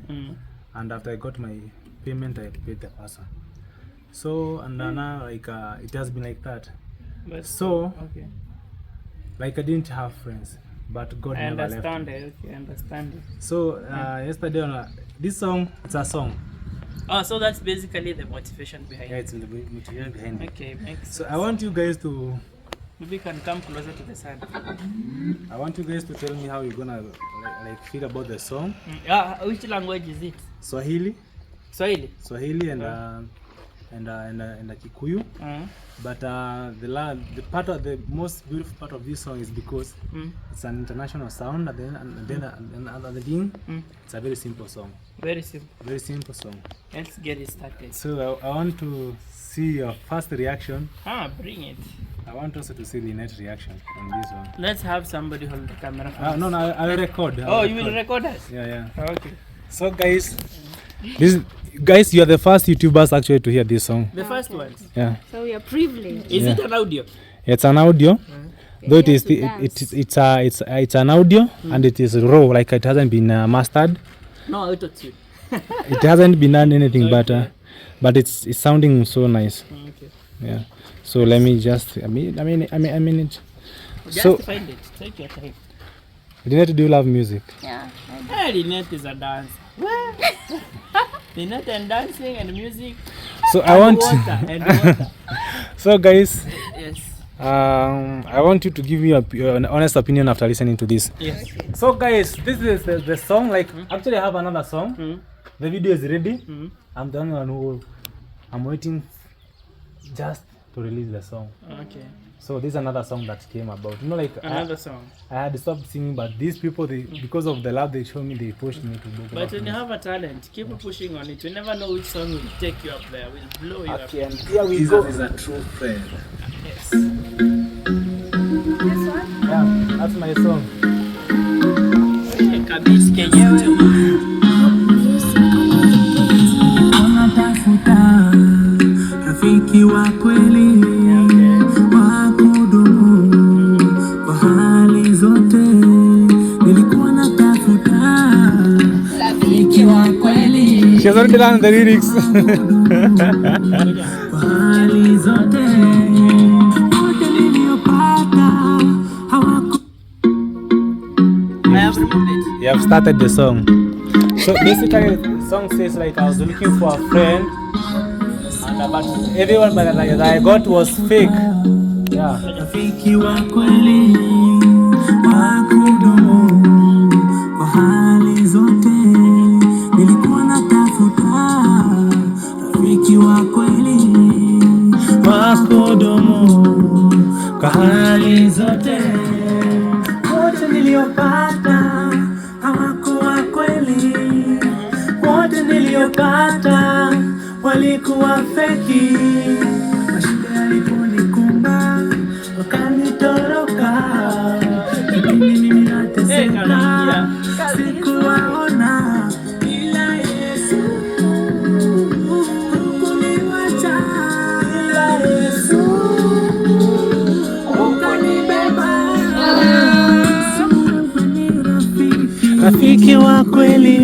and after I got my payment, I paid the person. So and now like it has been like that.
But
So like I didn't have friends, but God never left me.
I understand it.
So yesterday on this song, it's a song.
Oh, so that's basically the motivation behind
Yeah, it's in the motivation behind it.
Okay, makes
So I want you guys to
maybe you can come closer to the sun.
I want you guys to tell me how you're gonna like feel about the song.
Which language is it?
Swahili
Swahili.
and and Kikuyu. But the most beautiful part of this song is because it's an international sound, and then another thing, it's a very simple song.
Very simple.
Very simple song.
Let's get it started.
So I want to see your first reaction.
Bring it.
I want also to see the net reaction on this one.
Let's have somebody hold the camera.
No, I will record.
You will record us?
Yeah.
Okay.
So guys, you are the first YouTubers actually to hear this song.
The first ones.
Yeah.
So we are privileged.
Is it an audio?
It's an audio. Though it's an audio and it is raw, like it hasn't been mastered.
No, auto-tune.
It hasn't been done anything, but it's sounding so nice.
Okay.
Yeah. So let me just a minute.
Just
So
find it. Take your time.
Lynette, do you love music?
Yeah.
Lynette is a dancer. Lynette and dancing and music.
So
and
I want
water and water.
So guys,
Yes.
I want you to give me an honest opinion after listening to this.
Yes.
So guys, this is the song. Like actually, I have another song. The video is ready. I'm the only one who I'm waiting just to release the song.
Okay.
So this is another song that came about. You know, like
Another song.
I had to stop singing, but these people, because of the love they show me, they pushed me to do.
But when you have a talent, keep pushing on it. You never know which song will take you up there, will blow you up.
Okay, and here we go.
is a true friend.
Yes.
This one?
Yeah, that's my song.
Kabis kenyewe.
Unatafuta rafiki wa kweli wa kudumu kwa hali zote. Nilikuwa natafuta rafiki wa kweli.
She has already done the lyrics.
Kwa hali zote. Wote niliopata hawaku.
I have removed it.
You have started the song. So basically, the song says like I was looking for a friend, and but everyone that I got was fake. Yeah.
Rafiki wa kweli wa kudumu kwa hali zote. Nilikuwa natafuta rafiki wa kweli wa kudumu kwa hali zote. Wote niliopata hawakuwa kweli, wote niliopata walikuwa feki. Mashida yaliponikumba wakanitoroka, kipindi mimi nateseka sikuwaona, ila Yesu hukuniacha, ila Yesu ukanibeba. Rafiki wa kweli,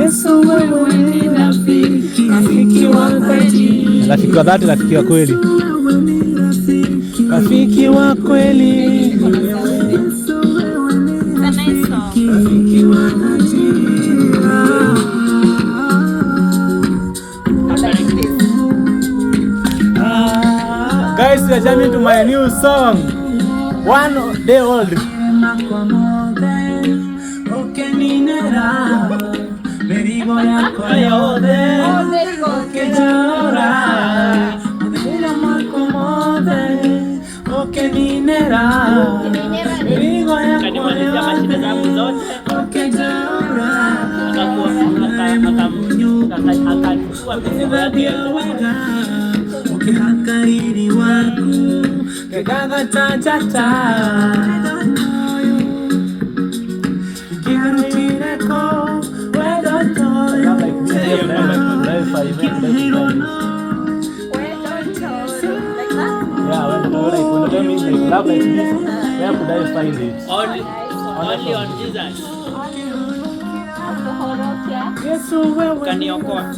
Yesu wewe ni rafiki, rafiki wa kweli,
Rafiki wa dhati, rafiki wa kweli.
rafiki wa kweli,
It's a nice song.
rafiki wa dhati.
Guys, we are jamming to my new song. 1 day old.
Merigo yako yote okejora, mera makomode okeninera, merigo yako
Kanimalizia mashida zangu zote.
okejora,
Akachukua mizigo yake yote.
ukihakariri waku kegaga tachata kirutireko wedotoyo.
Only on Jesus.
Yesu wewe
Kaniokoa.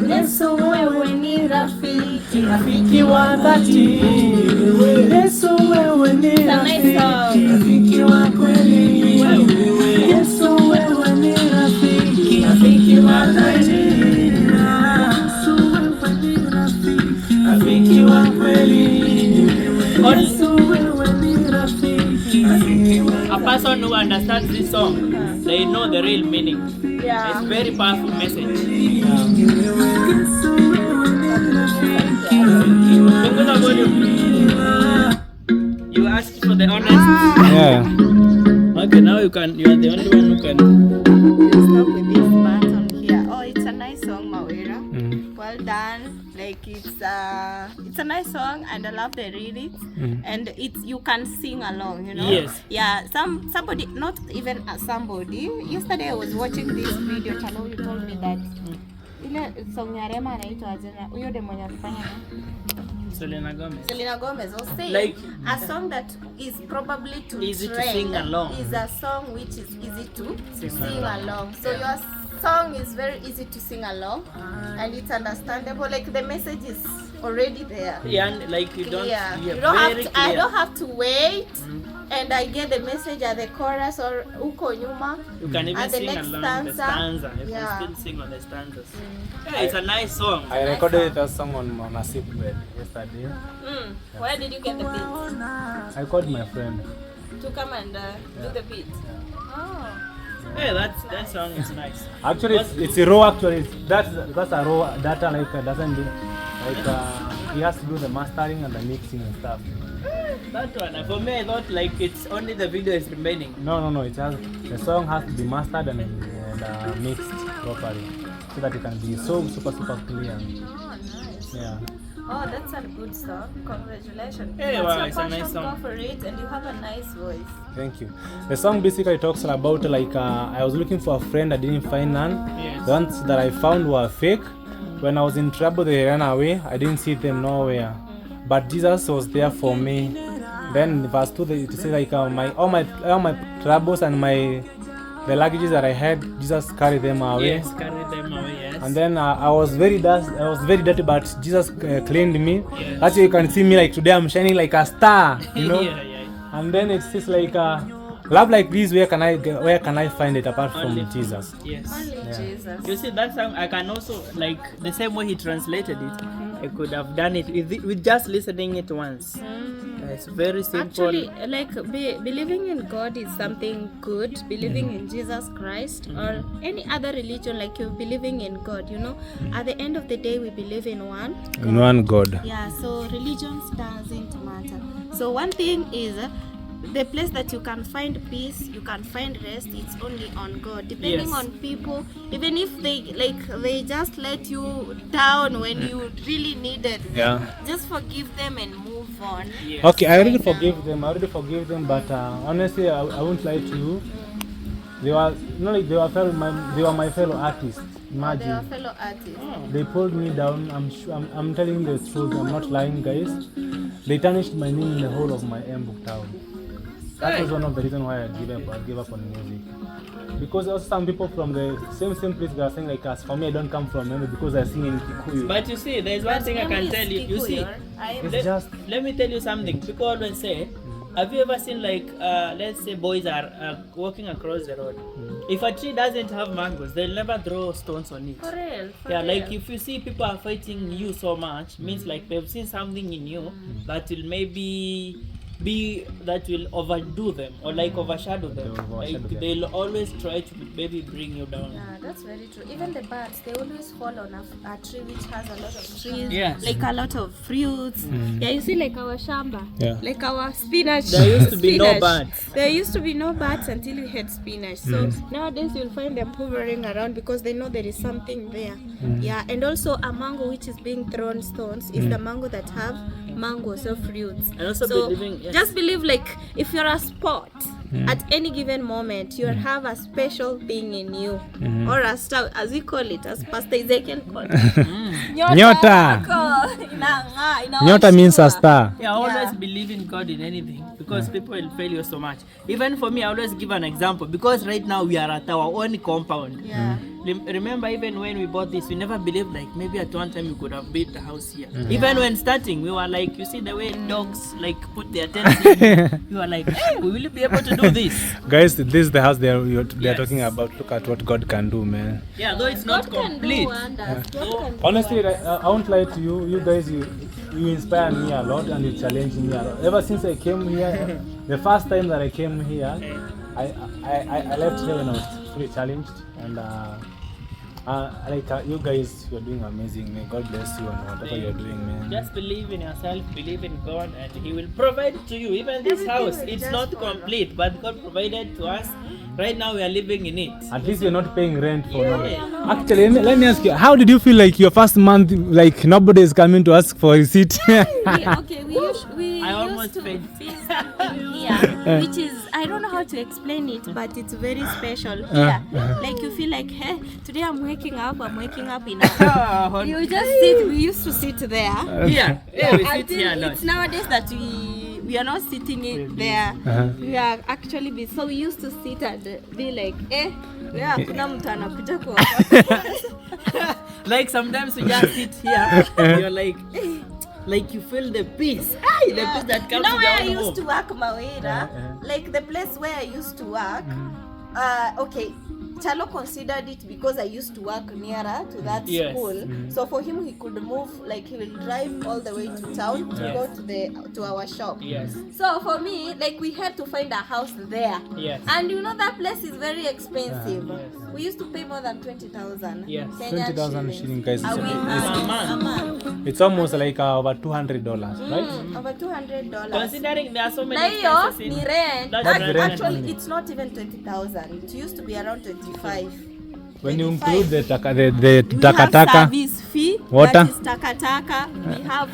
Yesu wewe ni rafiki.
rafiki wa dhati, Yesu wewe ni rafiki, rafiki wa kweli, Yesu wewe ni rafiki, rafiki wa dhati, Yesu wewe ni rafiki, rafiki wa kweli, Yesu wewe ni rafiki, rafiki wa
A person who understands this song, they know the real meaning.
Yeah.
It's very powerful message. You asked for the honest.
Yeah.
Okay, now you are the only one who can.
You stop with this button here. Oh, it's a nice song, MAWIRA. Well done. Like it's a nice song, and I love the lyrics. And you can sing along, you know.
Yes.
Yeah. Somebody, not even somebody. Yesterday I was watching this video. Chalo, you told me that ile song ya Rema anaitwa ajana. Huyo demo mwenye alifanya
Selena
Gomez was saying
like
a song that is probably to
easy
trend
to sing along.
is a song which is easy to sing along. So your song is very easy to sing along, and it's understandable. Like the message is already there.
Yeah, and like you don't.
Yeah.
You
You don't have
very
to,
clear.
I don't have to wait. And I get the message at the chorus or uko nyuma.
You can even
at the
sing
next
along the stanza. You
Yeah.
can still sing on the stanzas. Yeah, it's a nice song.
I recorded that song on a sick bed yesterday.
Where did you get the beat?
I called my friend.
To come and do the beat. Oh.
Hey, that song is nice.
Actually, it's a raw. Actually, that's a raw data. Like doesn't do like he has to do the mastering and the mixing and stuff.
That one, for me, I thought like it's only the video is remaining.
No. It has the song has to be mastered and mixed properly so that it can be super clear.
Oh, nice.
Yeah.
Oh, that's a good song. Congratulations.
Hey,
That's
wow,
your
it's a nice
passion.
song.
Go for it, and you have a nice voice.
Thank you. The song basically talks about like I was looking for a friend, I didn't find none.
Yes.
The ones that I found were fake. When I was in trouble, they ran away. I didn't see them nowhere. But Jesus was there for me. Then verse 2, it says like all my troubles and the luggages that I had, Jesus carried them away.
Yes, carry them away. Yes.
And then I was very dirty, but Jesus cleaned me.
Yes.
That's why you can see me like today. I'm shining like a star, you know.
Yeah.
And then it's just like love like this. Where can I find it apart from
Only
Jesus?
Yes.
Only Jesus.
You see that song, I can also like the same way he translated it. I could have done it with just listening it once. It's very simple.
Actually, like believing in God is something good. Believing in Jesus Christ or any other religion, like you're believing in God, you know. At the end of the day, we believe in one.
In one God.
Yeah. So religions doesn't matter. So one thing is. The place that you can find peace, you can find rest, it's only on God. Depending
Yes.
on people, even if they just let you down when you really needed,
Yeah.
just forgive them and move on.
Yes.
Okay, I already forgive them. But honestly, I won't lie to you. They were they were my fellow artists.
They are
Imagine.
fellow artists.
They pulled me down. I'm telling you the truth. I'm not lying, guys. They tarnished my name in the whole of my Embu town. That was one of the reasons why I gave up on music. Because also some people from the same place they are saying like us. For me, I don't come from Embu because I sing in Kikuyu.
But you see, there's one thing I can tell you. You see, let me tell you something. People always say, have you ever seen like, let's say boys are walking across the road. If a tree doesn't have mangoes, they'll never throw stones on it.
For real.
Yeah, like if you see people are fighting you so much, means like they've seen something in you that will maybe that will overdo them or like overshadow them. They'll always try to maybe bring you down.
Yeah, that's very true. Even the birds, they always fall on a tree which has a lot of trees,
Yes.
like a lot of fruits. Yeah, you see, like our shamba,
Yeah.
like our spinach.
There used to be no
spinach.
birds.
There used to be no birds until you had spinach. So nowadays you'll find them hovering around because they know there is something there. Yeah, and also a mango which is being thrown stones is the mango that have mangoes or fruits.
And also
So
believing, yes.
just believe like if you're a sport at any given moment, you have a special thing in you, or a star, as we call it, as Pastor Ezekiel called it.
Nyota. Nyota means a star.
Yeah, always believe in God in anything because people will fail you so much. Even for me, I always give an example because right now we are at our own compound.
Yeah.
Remember, even when we bought this, we never believed like maybe at one time we could have built a house here. Even when starting, we were like, you see the way dogs like put their tents in. We were like, hey, we will be able to do this.
Guys, this is the house they are
Yes.
talking about. Look at what God can do, man.
Yeah, though it's not complete.
Honestly, I won't lie to you. You guys, you inspire me a lot and you challenge me a lot. Ever since I came here, the first time that I came here, I left here when I was successfully challenged, and you guys, you're doing amazing. May God bless you and whatever you're doing, man.
Just believe in yourself, believe in God, and He will provide to you. Even this house, it's not complete, but God provided to us. Right now we are living in it.
At least you're not paying rent for now. Actually, let me ask you, how did you feel like your first month, like nobody is coming to ask for a receipt?
We
I almost
used to
paid.
feel something here, which is, I don't know how to explain it, but it's very special here. Like you feel like, hey, today I'm waking up in a... You just sit, we used to sit there.
Yeah, we sit here a lot.
It's nowadays that we are not sitting there. We are actually so we used to sit and be like, kuna mtu anakuja kwa.
Like sometimes we just sit here, you're like you feel the peace. The peace that comes
where I
down
used
home.
to work, MAWIRA, like the place where I used to work, okay, Chalo considered it because I used to work nearer to that school. So for him, he could move, like he will drive all the way to town to go to our shop. So for me, like we had to find a house there. And you know that place is very expensive. We used to pay more than 20,000.
20,000 shilling, guys.
A month.
It's almost like over $200, right?
Over $200.
Considering there are so many
Now
expenses
ni rent.
That's
Actually, it's not even 20,000. It used to be around 25.
When you include the takataka,
we have service fee,
water,
that is takataka. We have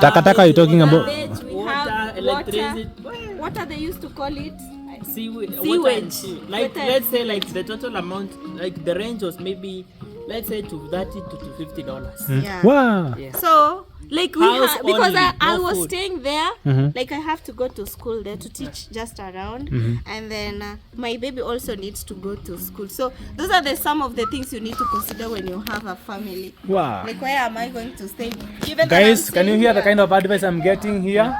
takataka. You're talking about
we
water,
have
electricity.
Water they used to call it.
Sewage. Like let's say like the total amount, like the range was maybe let's say to $30 to $50.
Yeah.
Wow.
So like we
House
have, because
only,
I
no
was
food.
staying there, like I have to go to school there to teach just around, and then my baby also needs to go to school. So those are some of the things you need to consider when you have a family.
Wow.
Like where am I going to stay? Given
Guys, can you hear the kind of advice I'm getting here?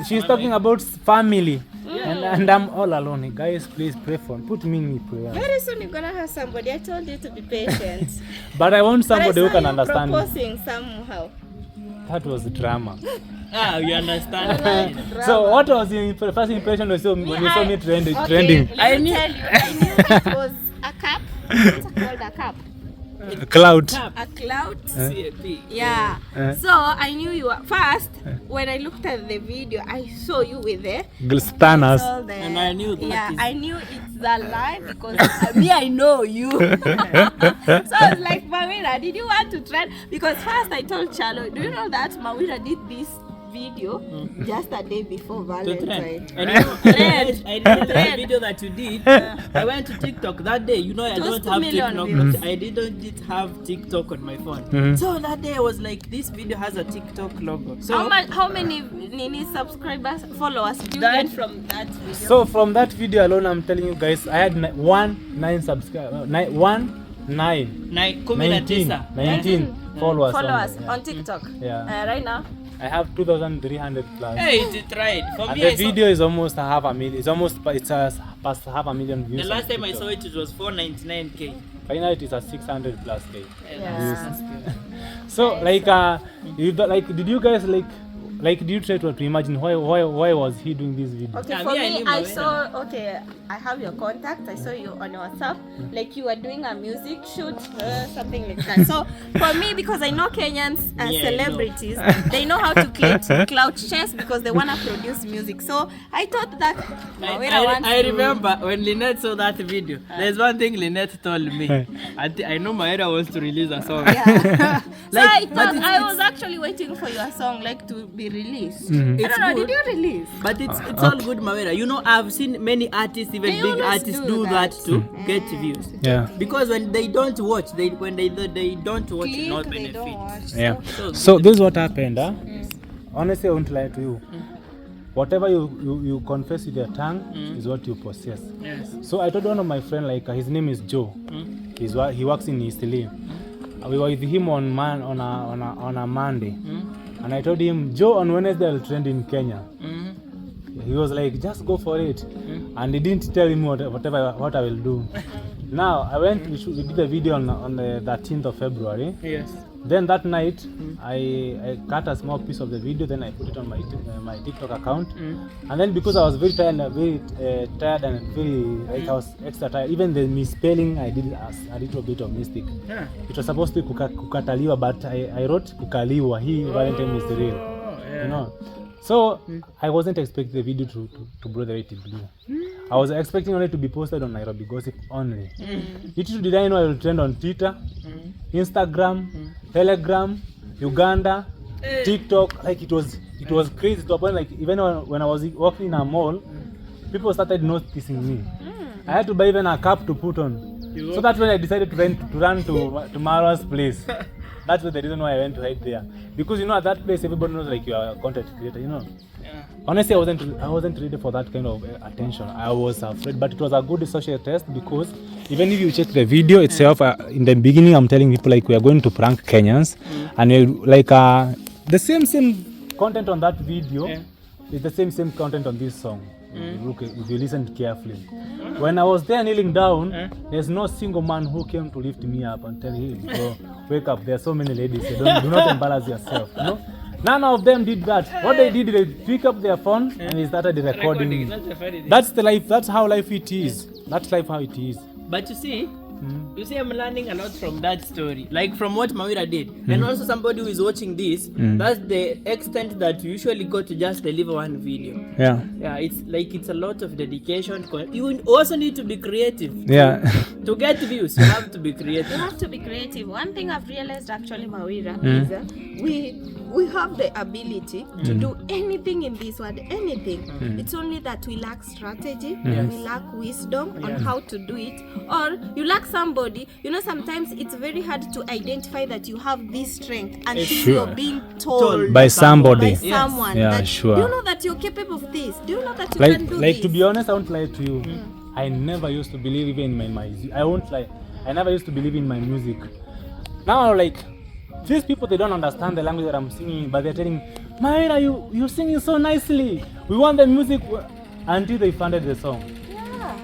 She's talking about family, and I'm all alone. Guys, please put me in prayer.
Very soon you're gonna have somebody. I told you to be patient.
But I want somebody who can
you
understand me.
proposing somehow.
That was drama.
You understand?
So what was your first impression when you saw me trending?
I knew it was a cup. What's it called? A cup.
Cloud.
A cloud.
CAP.
Yeah. So I knew you were first. When I looked at the video, I saw you with the
Stanners.
And I knew that.
Yeah, I knew it's the lie because I know you. So I was like, MAWIRA, did you want to try? Because first I told Chalo, do you know that MAWIRA did this video just a day before Valentine?
And I did the video that you did. I went to TikTok that day. You know, I don't have TikTok.
Views.
I didn't have TikTok on my phone. So that day I was like, this video has a TikTok logo. So
how many subscribers, followers did you get from that video?
So from that video alone, I'm telling you guys, I had 19 followers
on TikTok.
Yeah.
Right now
I have 2,300 plus.
hey, it tried. For
And
me,
the video is almost half a million. It's past half a million views.
the last time I saw it, it was 499K.
Right now it is a 600 plus K.
Yeah.
So did you guys did you try to imagine why was he doing this video?
Okay, for me, I saw, I have your contact. I saw you on WhatsApp. Like you were doing a music shoot, something like that. So for me, because I know Kenyans celebrities, they know how to clout chase because they want to produce music. So I thought that
I remember when Lynette saw that video. There's one thing Lynette told me. I know MAWIRA wants to release a song.
Yeah. So I thought I was actually waiting for your song to be released. I don't know, did you release?
But it's all good, MAWIRA. You know, I've seen many artists, even
They
big
always
artists,
do
do that to get views.
Yeah.
Because when they don't watch, when they don't watch,
Click,
no
they
benefit.
don't watch.
Yeah.
So
So this is what happened. Honestly, I won't lie to you. Whatever you confess with your tongue is what you possess.
Yes.
So I told one of my friend, his name is Joe. He works in Eastleigh. We were with him on a Monday, and I told him, Joe, on Wednesday I'll trend in Kenya. He was like, just go for it, and he didn't tell him what I will do. Now we did the video on the 13th of February.
Yes.
Then that night, I cut a small piece of the video. Then I put it on my TikTok account. And then because I was very tired and very like I was extra tired. Even the misspelling, I did a little bit of mistake.
Yeah.
It was supposed to be kukataliwa, but I wrote kukaliwa. Valentine is real.
Yeah.
You know. So I wasn't expecting the video to blow the way it blew. I was expecting only to be posted on Nairobi Gossip only. Little did I know I will trend on Twitter, Instagram, Telegram, Uganda, TikTok. Like it was crazy to a point. Like even when I was walking in a mall, people started noticing me. I had to buy even a cap to put on. So that's when I decided to run to Mara's place. That's the reason why I went to hide there. Because you know at that place everybody knows like you are a content creator, you know.
Yeah.
Honestly, I wasn't ready for that kind of attention. I was afraid, but it was a good social test because even if you check the video itself, in the beginning I'm telling people like we are going to prank Kenyans, and we're like the same content on that video is the same content on this song. If you listen carefully. When I was there kneeling down, there's no single man who came to lift me up and tell me, bro, wake up. There are so many ladies. Do not embarrass yourself. You know? None of them did that. What they did, they pick up their phone and they started recording. That's the life. That's how life it is. That's life how it is.
But you see, I'm learning a lot from that story, like from what MAWIRA did. And also somebody who is watching this, that's the extent that you usually go to just deliver one video. Yeah, it's a lot of dedication. You also need to be creative.
Yeah.
To get views, you have to be creative.
You have to be creative. One thing I've realized actually, MAWIRA, is that we have the ability to do anything in this world, anything. It's only that we lack strategy, we lack wisdom on how to do it, or you lack somebody. You know, sometimes it's very hard to identify that you have this strength until you're being told
by somebody,
by someone.
Yeah,
that,
sure.
Do you know that you're capable of this? Do you know that you
Like,
can do
like
this?
to be honest, I won't lie to you. I never used to believe even in my music. I won't lie. I never used to believe in my music. Now, like, these people, they don't understand the language that I'm singing, but they're telling, MAWIRA, you're singing so nicely. We want the music until they funded the song.
Yeah.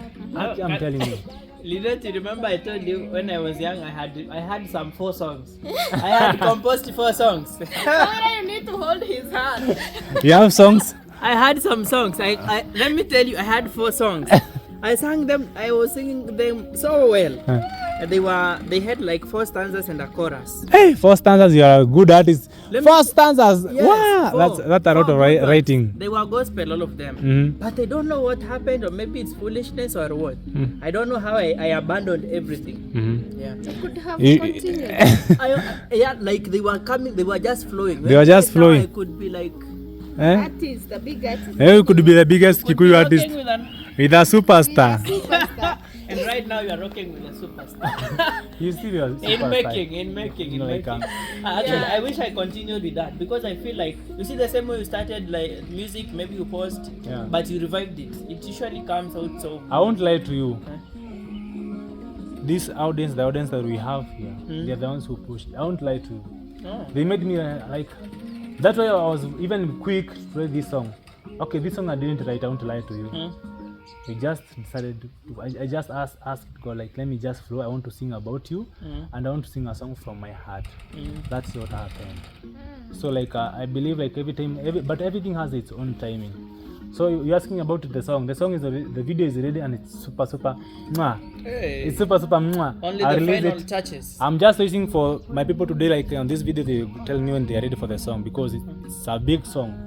I'm telling you.
Linet, you remember I told you when I was young, I had some 4 songs. I had composed 4 songs.
MAWIRA, you need to hold his hand.
You have songs?
I had some songs. I let me tell you, I had 4 songs. I sang them. I was singing them so well. They had like 4 stanzas and a chorus.
Hey, 4 stanzas, you are a good artist. 4 stanzas.
Yes,
wow,
4.
That's a lot of writing.
They were gospel, all of them. But I don't know what happened, or maybe it's foolishness or what. I don't know how I abandoned everything. Yeah.
You could have continued.
Like they were coming, they were just flowing.
They were just flowing.
I could be like,
Artist, the big artist.
You could be the biggest Kikuyu artist with a superstar.
Superstar.
And right now you are rocking with a superstar.
You see, you are
in making. Actually, I wish I continued with that because I feel like you see the same way you started like music, maybe you post, but you revived it. It usually comes out so.
I won't lie to you. This audience, the audience that we have here, they're the ones who pushed. I won't lie to you. They made me like. That's why I was even quick to write this song. Okay, this song I didn't write. I won't lie to you. We just decided I just asked God, like, let me just flow. I want to sing about you, and I want to sing a song from my heart. That's what happened. So like I believe like but everything has its own timing. So you're asking about the song. The song is the video is ready and it's super mwah.
Hey.
It's super mwah.
Only
I
the
release
final
it.
touches.
I'm just waiting for my people today. Like on this video, they tell me when they are ready for the song because it's a big song.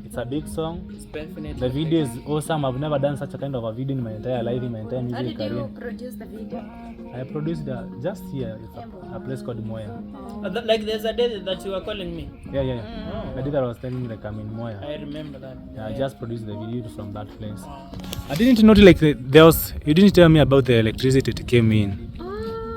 It's a big song.
It's definitely
the video is awesome. I've never done such a kind of a video in my entire life, in my entire music
How did
career.
you produce the video?
I produced just here. It's a place called Moya.
Like there's a day that you were calling me.
Yeah. The day that I was telling you like I'm in Moya.
I remember that.
Yeah, I just produced the video from that place. I didn't know like you didn't tell me about the electricity that came in.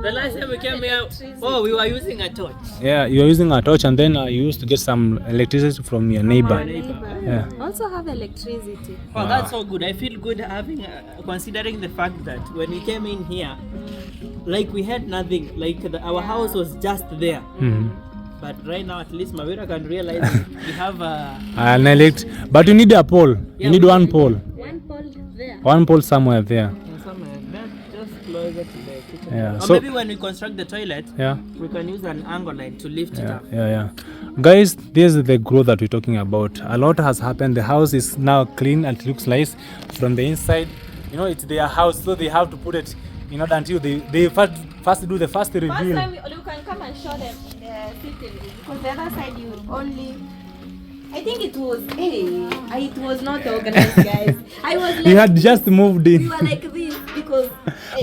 The last time we came here, we were using a torch.
Yeah, you were using a torch and then you used to get some electricity from your neighbor. Yeah.
Also have electricity.
Oh, that's so good. I feel good having, considering the fact that when we came in here, like we had nothing. Like our house was just there. But right now, at least MAWIRA can realize we have
an electric. But you need a pole. You need one pole.
One pole there.
One pole somewhere there.
Somewhere just closer to the kitchen.
Yeah.
Or
So
maybe when we construct the toilet, we can use an angle line to lift it up.
Guys, this is the growth that we're talking about. A lot has happened. The house is now clean and it looks nice from the inside. You know, it's their house, so they have to put it in order until they first do the first reveal.
First time you can come and show them the sitting room, because the other side you only. I think it was not organized, guys. I was like,
you had just moved in.
We were like this because.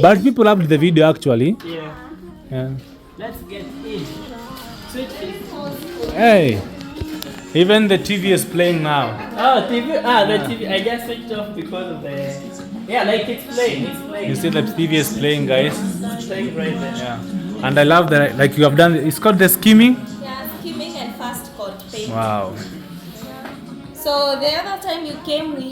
But people loved the video actually.
Yeah. Let's get in. Switch this.
Hey, even the TV is playing now.
Oh, TV. The TV. I just switched off because of the. Yeah, like it's playing. It's playing.
You see the TV is playing, guys.
It's playing right there.
Yeah. And I love that, like you have done. It's called the skimming.
Yeah, skimming and fast coat paint.
Wow.
So the other time you came, we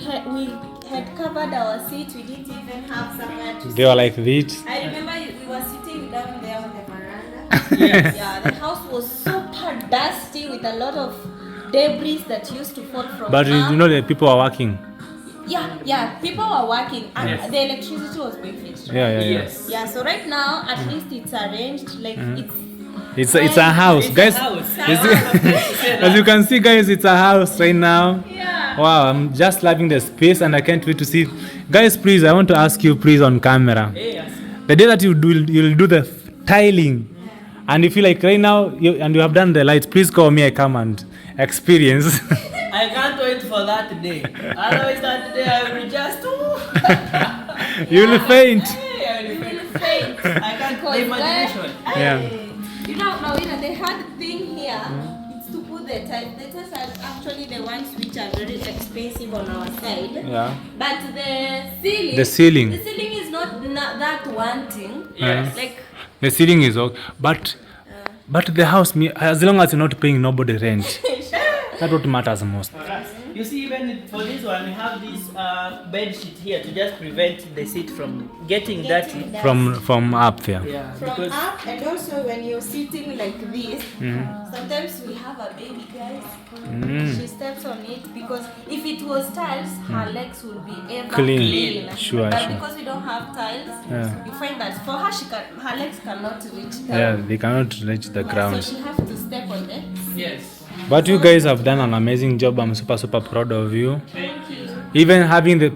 had covered our seat. We didn't even have somewhere to.
They were like this.
I remember we were sitting down there on the veranda. Yeah, the house was super dusty with a lot of debris that used to fall from.
But you know the people are working.
Yeah, people were working and the electricity was being fixed.
Yes.
Yeah, so right now at least it's arranged like
It's a house, guys. As you can see, guys, it's a house right now.
Yeah.
Wow, I'm just loving the space and I can't wait to see. Guys, please, I want to ask you, please, on camera.
Yes.
The day that you'll do the tiling, and you feel like right now, you have done the lights, please call me. I come and experience.
I can't wait for that day. Otherwise, that day I will just.
You'll faint.
I will faint. I can't call imagination.
Yeah.
You know, Mawira, the hard thing here is to put the tiles. The tiles are actually the ones which are very expensive on our side.
Yeah.
But the ceiling is not that one thing.
Yes.
Like
The ceiling is okay, but the house, as long as you're not paying nobody rent, that's what matters most.
You see, even for this one, we have this bed sheet here to just prevent the seat from getting dirty.
From up there.
Yeah,
from
because
up, and also when you're sitting like this, sometimes we have a baby, guys. She steps on it because if it was tiles, her legs would be ever clean.
Sure.
Because we don't have tiles, you find that for her, her legs cannot reach down.
Yeah, they cannot reach the ground.
So she has to step on it.
yes.
But you guys have done an amazing job. I'm super proud of you.
Thank you.
Even having the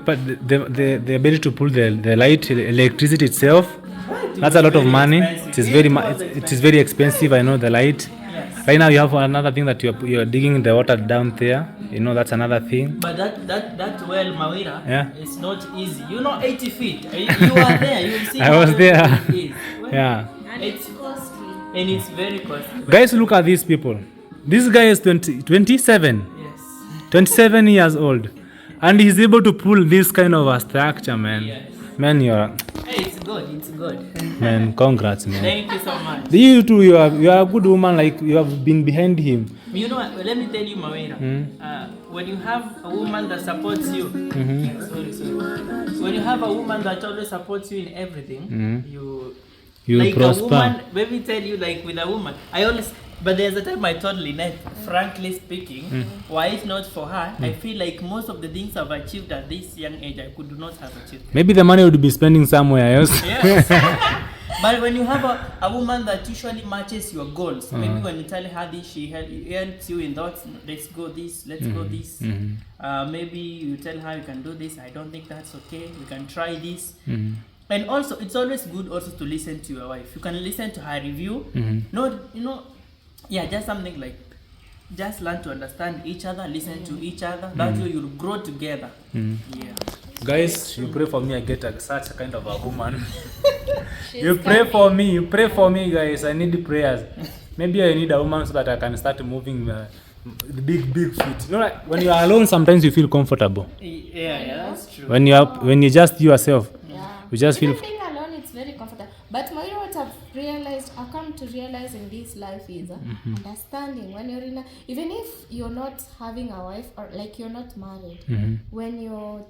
ability to pull the light, electricity itself, that's a lot of money. It is very expensive. I know the light.
Yes.
Right now you have another thing that you're digging the water down there. You know, that's another thing.
But that well, Mawira, it's not easy. 80 feet. You are there. You will see.
I was there.
It is. Well,
Yeah.
And it's costly.
And it's very costly.
Guys, look at these people. This guy is 27.
Yes.
27 years old. And he's able to pull this kind of a structure, man.
Yes.
Man,
Hey, it's good. It's good.
man, congrats, man.
Thank you so much.
You too, you are a good woman, like you have been behind him.
You know what? Let me tell you, Mawira. When you have a woman that supports you, sorry. When you have a woman that always supports you in everything, you like
prosper.
A woman. Let me tell you, like with a woman, but there's a time I told Lynette, frankly speaking, why it's not for her, I feel like most of the things I've achieved at this young age, I could not have achieved.
Maybe the money would be spending somewhere else.
Yes. But when you have a woman that usually matches your goals, maybe when you tell her this, she helps you in thoughts, let's go this, let's go this. Maybe you tell her you can do this, I don't think that's okay, we can try this. And also, it's always good also to listen to your wife. You can listen to her review. Just something like, just learn to understand each other, listen to each other. That way you'll grow together. Yeah.
Guys, you pray for me, I get such a kind of a woman. You pray for me, guys. I need prayers. Maybe I need a woman so that I can start moving the big feet. You know, like when you are alone, sometimes you feel comfortable.
Yeah, that's true.
When you just yourself, you just feel.
Being alone, it's very comfortable. But what I've come to realize in this life is understanding. When you're even if you're not having a wife or like you're not married, when you're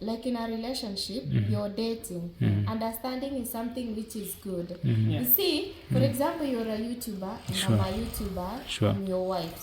like in a relationship, you're dating. Understanding is something which is good. You see, for example, you're a YouTuber and I'm a YouTuber and your wife.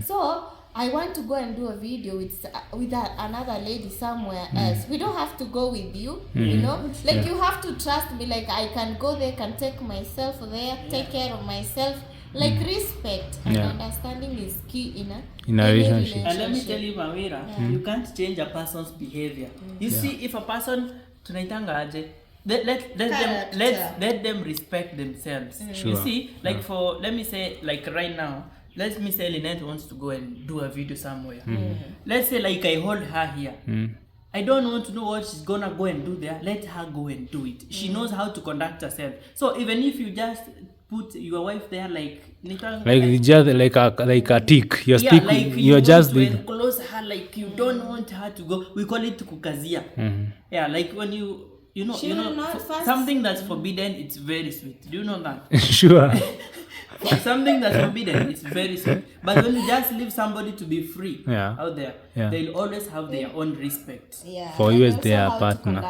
So I want to go and do a video with another lady somewhere else. We don't have to go with you, you know. Like you have to trust me. Like I can go there, can take myself there, take care of myself. Like respect and understanding is key in a relationship.
And let me tell you, Mawira, you can't change a person's behavior. You see, if a person tunaitanga aje, let them respect themselves. You see, like let me say, like right now, let me say Lynette wants to go and do a video somewhere. Let's say like I hold her here. I don't want to know what she's gonna go and do there. Let her go and do it. She knows how to conduct herself. So even if you just put your wife there like
just like a tick, you're stick,
like
you're just
close her, like you don't want her to go. We call it kukazia. Yeah, like when you know something that's forbidden, it's very sweet. Do you know that?
Sure.
Something that's forbidden, it's very sweet. But when you just leave somebody to be free out there, they'll always have their own respect
for you as their partner.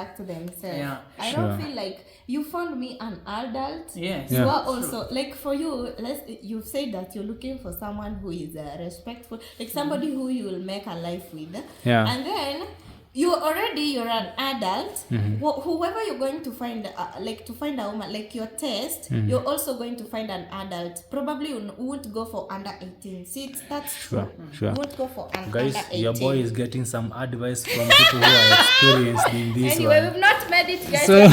I don't feel like you found me an adult.
Yes.
You are also like for you. You've said that you're looking for someone who is respectful, like somebody who you will make a life with. And then you're an adult. Whoever you're going to find, like to find a woman, like your taste, you're also going to find an adult. Probably you won't go for under 18. See, that's true.
Sure.
You won't go for under
Guys,
18.
your boy is getting some advice from people who are experienced in this
anyway,
one.
we've not made it, guys.
So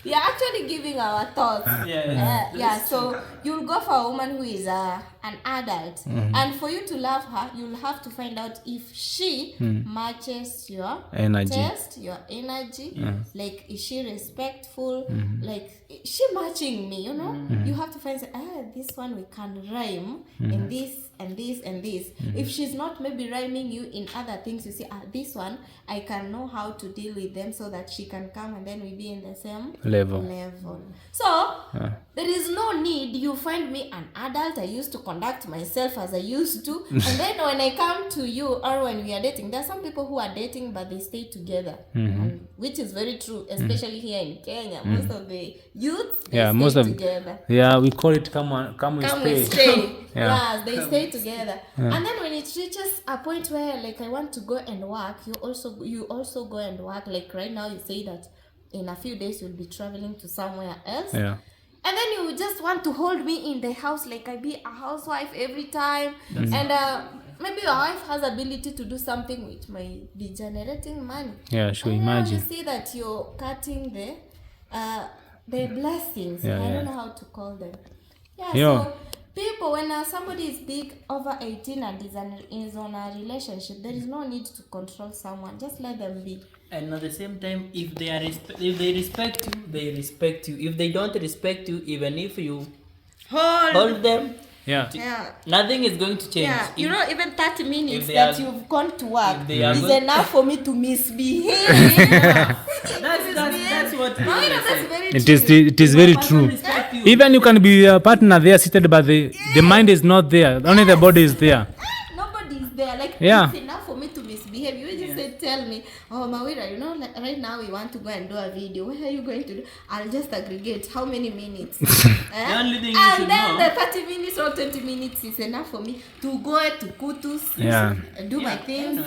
We are actually giving our thoughts. So you'll go for a woman who is an adult, and for you to love her, you'll have to find out if she matches your
energy,
taste, your energy. Like, is she respectful? Like, is she matching me? You know, you have to find this one we can rhyme in this and this and this. If she's not maybe rhyming you in other things, you say, this one I can know how to deal with them so that she can come and then we be in the same level. So there is no need you find me an adult. I used to conduct myself as I used to, and then when I come to you or when we are dating, there are some people who are dating but they stay together, and, which is very true, especially here in Kenya. Most of the youth stay together. We call it come we stay. Yes, they stay together. And then when it reaches a point where like I want to go and work, you also go and work. Like right now you say that in a few days you'll be traveling to somewhere else. And then you just want to hold me in the house like I be a housewife every time. And maybe your wife has ability to do something which might be generating money.
Imagine.
You see that you're cutting the blessings. I don't know how to call them. So people, when somebody is big over 18 and is on a relationship, there is no need to control someone. Just let them be.
And at the same time, if they respect you, they respect you. If they don't respect you, even if you hold them, nothing is going to change.
You know, even 30 minutes that you've gone to work is enough for me to misbehave.
That's what
it is very true. Even you can be a partner there seated, but the mind is not there. Only the body is there.
Nobody is there. Like it's enough for me to misbehave. You just say, tell me, Mawira, you know, like right now we want to go and do a video. What are you going to do? I'll just aggregate how many minutes. And then the 30 minutes or 20 minutes is enough for me to go to Kutus, do my things.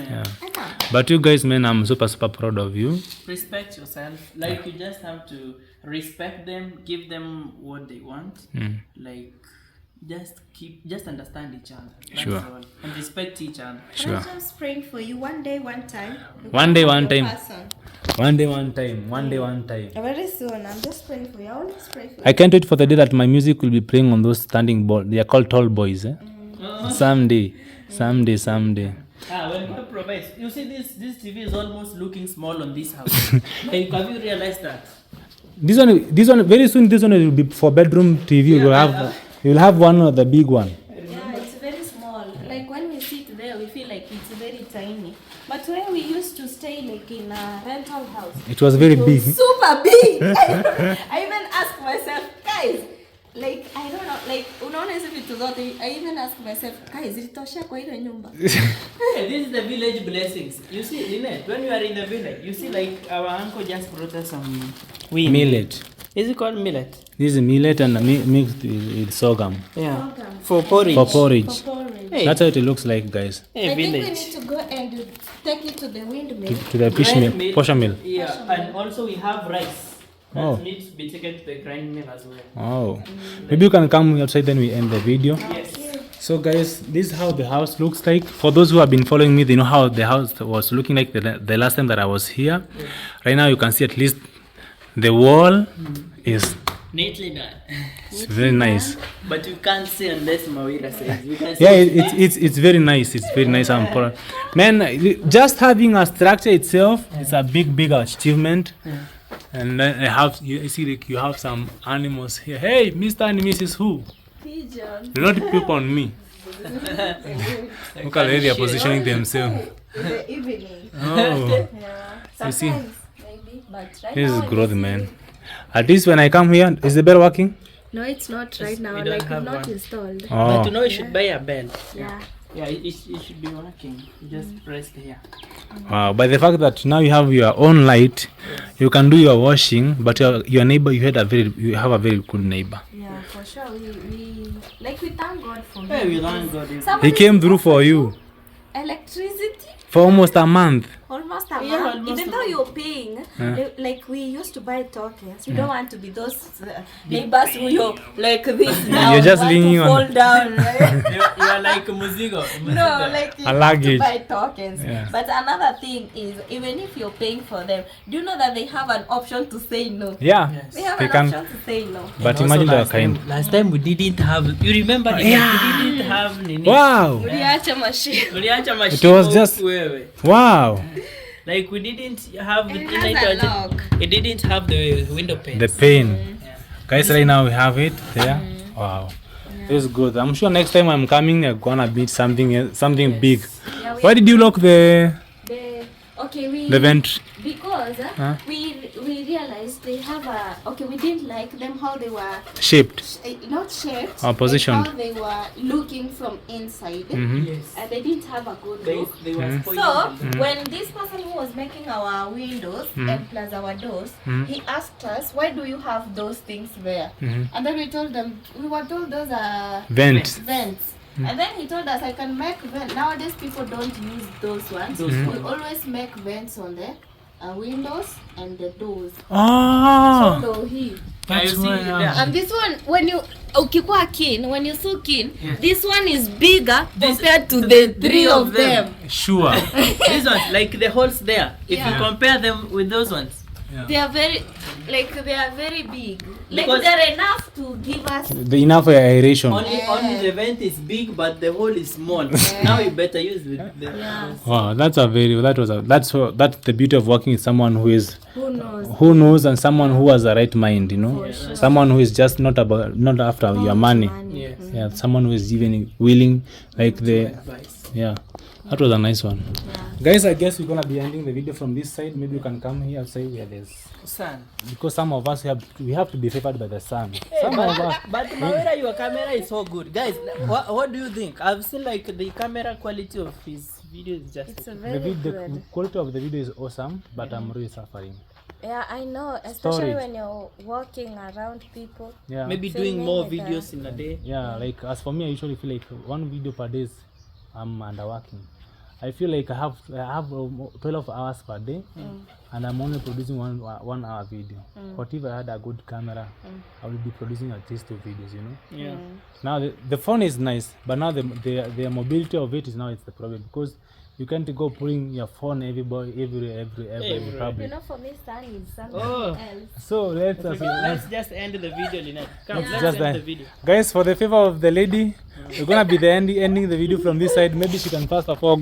But you guys, man, I'm super proud of you.
Respect yourself. Like you just have to respect them, give them what they want. Like just understand each other. That's all. And respect each other.
I'm just praying for you. One day, one time.
One day, one time.
Very soon. I'm just praying for you. I always pray for you.
I can't wait for the day that my music will be playing on those standing boards. They are called tall boys. Someday.
When God provides, you see this TV is almost looking small on this house. Like, have you realized that?
This one. Very soon, this one will be for bedroom TV. You'll have one or the big one.
It's very small. Like when we sit there, we feel like it's very tiny. But when we used to stay like in a rental house,
it was very big.
Super big. I even ask myself, guys, like I don't know, like unaona hizo vitu zote. I even ask myself, guys, ilitosha kwa ile nyumba?
This is the village blessings. You see, Lynette, when you are in the village, you see like our uncle just brought us some
millet.
Is it called millet?
This is millet and mixed with sorghum.
For porridge. Hey.
That's how it looks like, guys.
Hey,
I think we
village.
need to go and take it to the windmill.
To the fish
Grind
mill, posher mill.
Yeah, and also we have rice that
Oh.
needs to be taken to the grind mill as well.
Oh, maybe you can come outside, then we end the video.
Yes.
So guys, this is how the house looks like. For those who have been following me, they know how the house was looking like the last time that I was here. Right now you can see at least the wall is
Neatly done.
it's very nice.
But you can't see unless Mawira says. You can see.
Yeah, it's very nice. It's very nice. I'm proud. Man, just having a structure itself is a big achievement. And then I have you see like you have some animals here. Hey, Mr. and Mrs. Who?
Pigeon.
Do not peep on me. Look at the way they are positioning themselves.
In the evening.
Oh,
Yeah.
You see?
Sometimes, maybe. But right
this is
now,
growth,
it's-
man. At least when I come here, is the bell working?
No, it's not right now.
we don't
Like,
have
it's not
one.
installed.
But
Oh,
you know you should buy a bell.
Yeah.
Yeah, it should be working. You just press here.
wow. By the fact that now you have your own light, you can do your washing. But your neighbor, you have a very good neighbor.
Yeah, for sure. We thank God for
Hey,
him
we
because
thank God.
He
somebody
came through for you
electricity
for almost a month.
almost a
Yeah,
month.
almost
Even
a
though
month.
you're paying, like we used to buy tokens. We don't want to be those neighbors who you're like this now.
You're just
want to
leaning on-
fall down. Right?
You are like muzigo.
No, like you
A
have
luggage.
to buy tokens.
Yeah.
But another thing is, even if you're paying for them, do you know that they have an option to say no?
Yeah,
Yes.
They have
they
an
can.
option to say no.
But
And
imagine
also
they are kind.
Last time we didn't have. You remember? We didn't have nini.
Wow,
Uliacha machine.
Uliacha machine
It was
huku
just-
wewe.
wow.
Like we didn't have
It
it,
has a lock.
it didn't have the window pane.
The pain,
Yeah.
guys. Right now we have it there. Wow, this is good. I'm sure next time I'm coming, I'm gonna beat something big.
Yeah, we
Why did you lock the
we
vent?
because
Huh?
we realized they have a we didn't like them how they were
Shaped.
not shaped
Or positioned.
like how they were looking from inside
Yes.
and they didn't have a good look.
They were spoiling
So
them.
when this person who was making our windows and plus our doors, he asked us, why do you have those things there? And then we told them, we were told those are
Vent.
vents. And then he told us, I can make vents. Nowadays people don't use those ones. We always make vents on the windows and the doors.
Oh,
So he.
that's
You see,
why.
yeah.
And this one, when you ukikuwa keen, when you so keen, this one is bigger compared to the three of them.
Sure.
These ones, like the holes there. If you
Yeah.
compare them with those ones,
They are very big. Like
Because-
they're enough to give us.
The enough aeration.
only the vent is big, but the hole is small. Now you better use the
Wow, that's the beauty of working with someone who
Who knows?
and someone who has the right mind, you know, someone who is just not after your money.
Yes.
Yeah, someone who is even willing, like the
advice.
yeah. That was a nice one. Guys, I guess we're gonna be ending the video from this side. Maybe you can come here outside where there's
Sun.
because some of us we have to be favored by the sun. Some of us.
But Mawira, your camera is so good, guys. What do you think? I've seen like the camera quality of his video is just.
It's a
The,
very
the
good.
quality of the video is awesome, but I'm really suffering.
Yeah, I know. Especially
Storage.
when you're walking around people.
Yeah.
Maybe
Filming
doing more
with
videos in a day.
Yeah, like as for me, I usually feel like one video per day. I'm underworking. I feel like I have 12 hours per day, and I'm only producing one hour video. But if I had a good camera, I would be producing at least 2 videos. You know.
Yeah.
Now the phone is nice, but now the mobility of it is now it's the problem because you can't go putting your phone every
You
public.
know, for me, sun is something
Oh.
else.
So
Let's just end the video, Lynette. Come, let's
just
end
that.
the video.
Guys, for the favor of the lady, we're gonna be ending the video from this side. Maybe she can first of all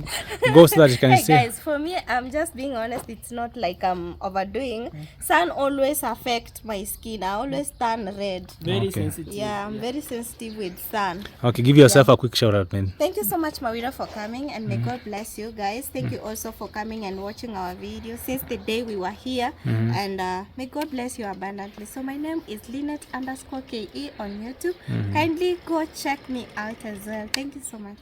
go so that she can
Hey
see.
guys, for me, I'm just being honest. It's not like I'm overdoing. Sun always affect my skin. I always turn red.
Very
Okay.
sensitive.
Yeah, I'm very sensitive with sun.
Okay, give yourself a quick shout out, man.
Thank you so much, Mawira, for coming, and may God bless you guys. Thank you also for coming and watching our video since the day we were here, and may God bless you abundantly. So my name is Lynette_KE on YouTube. Kindly go check me out as well. Thank you so much.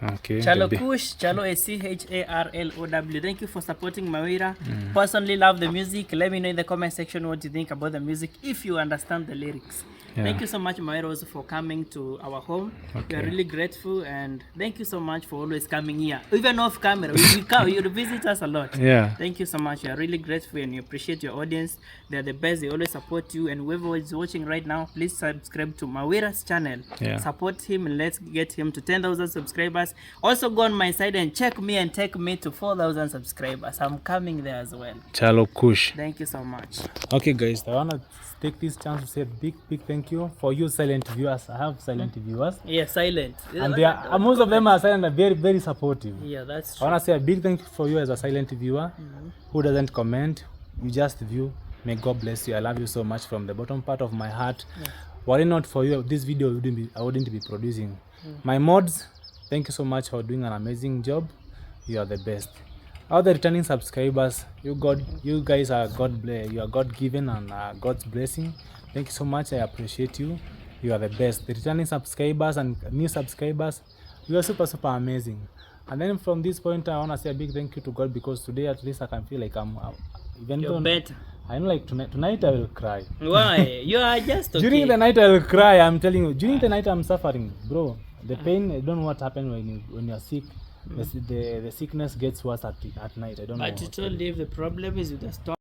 Okay.
Chalo
the
Kush, Chalo is CHARLOW. Thank you for supporting MAWIRA. Personally love the music. Let me know in the comment section what you think about the music if you understand the lyrics.
Yeah.
Thank you so much, MAWIRA, also for coming to our home. We are really grateful, and thank you so much for always coming here. Even off camera, we come, you visit us a lot.
Yeah.
Thank you so much. We are really grateful, and we appreciate your audience. They are the best. They always support you. And whoever is watching right now, please subscribe to MAWIRA's channel.
Yeah.
Support him, and let's get him to 10,000 subscribers. Also go on my side and check me and take me to 4,000 subscribers. I'm coming there as well.
Chalo Kush.
Thank you so much.
Okay, guys, I wanna take this chance to say a big thank you for you silent viewers. I have silent viewers,
Yeah, silent.
and they are, most of them are silent and very supportive.
Yeah, that's
I
true.
wanna say a big thank you for you as a silent viewer who doesn't comment. You just view. May God bless you. I love you so much from the bottom part of my heart. Were it not for you, this video I wouldn't be producing. My mods, thank you so much for doing an amazing job. You are the best. All the returning subscribers, you guys are you are God given and God's blessing. Thank you so much. I appreciate you. You are the best. The returning subscribers and new subscribers, you are super amazing. And then from this point, I want to say a big thank you to God, because today at least I can feel like I'm even
You're
though
better.
I know, like tonight I will cry.
Why? You are just okay.
During the night I will cry. I'm telling you. During the night I'm suffering, bro. The pain. I don't know what happened when you're sick. The sickness gets worse at night. I don't know.
But you told Dave the problem is with the storm.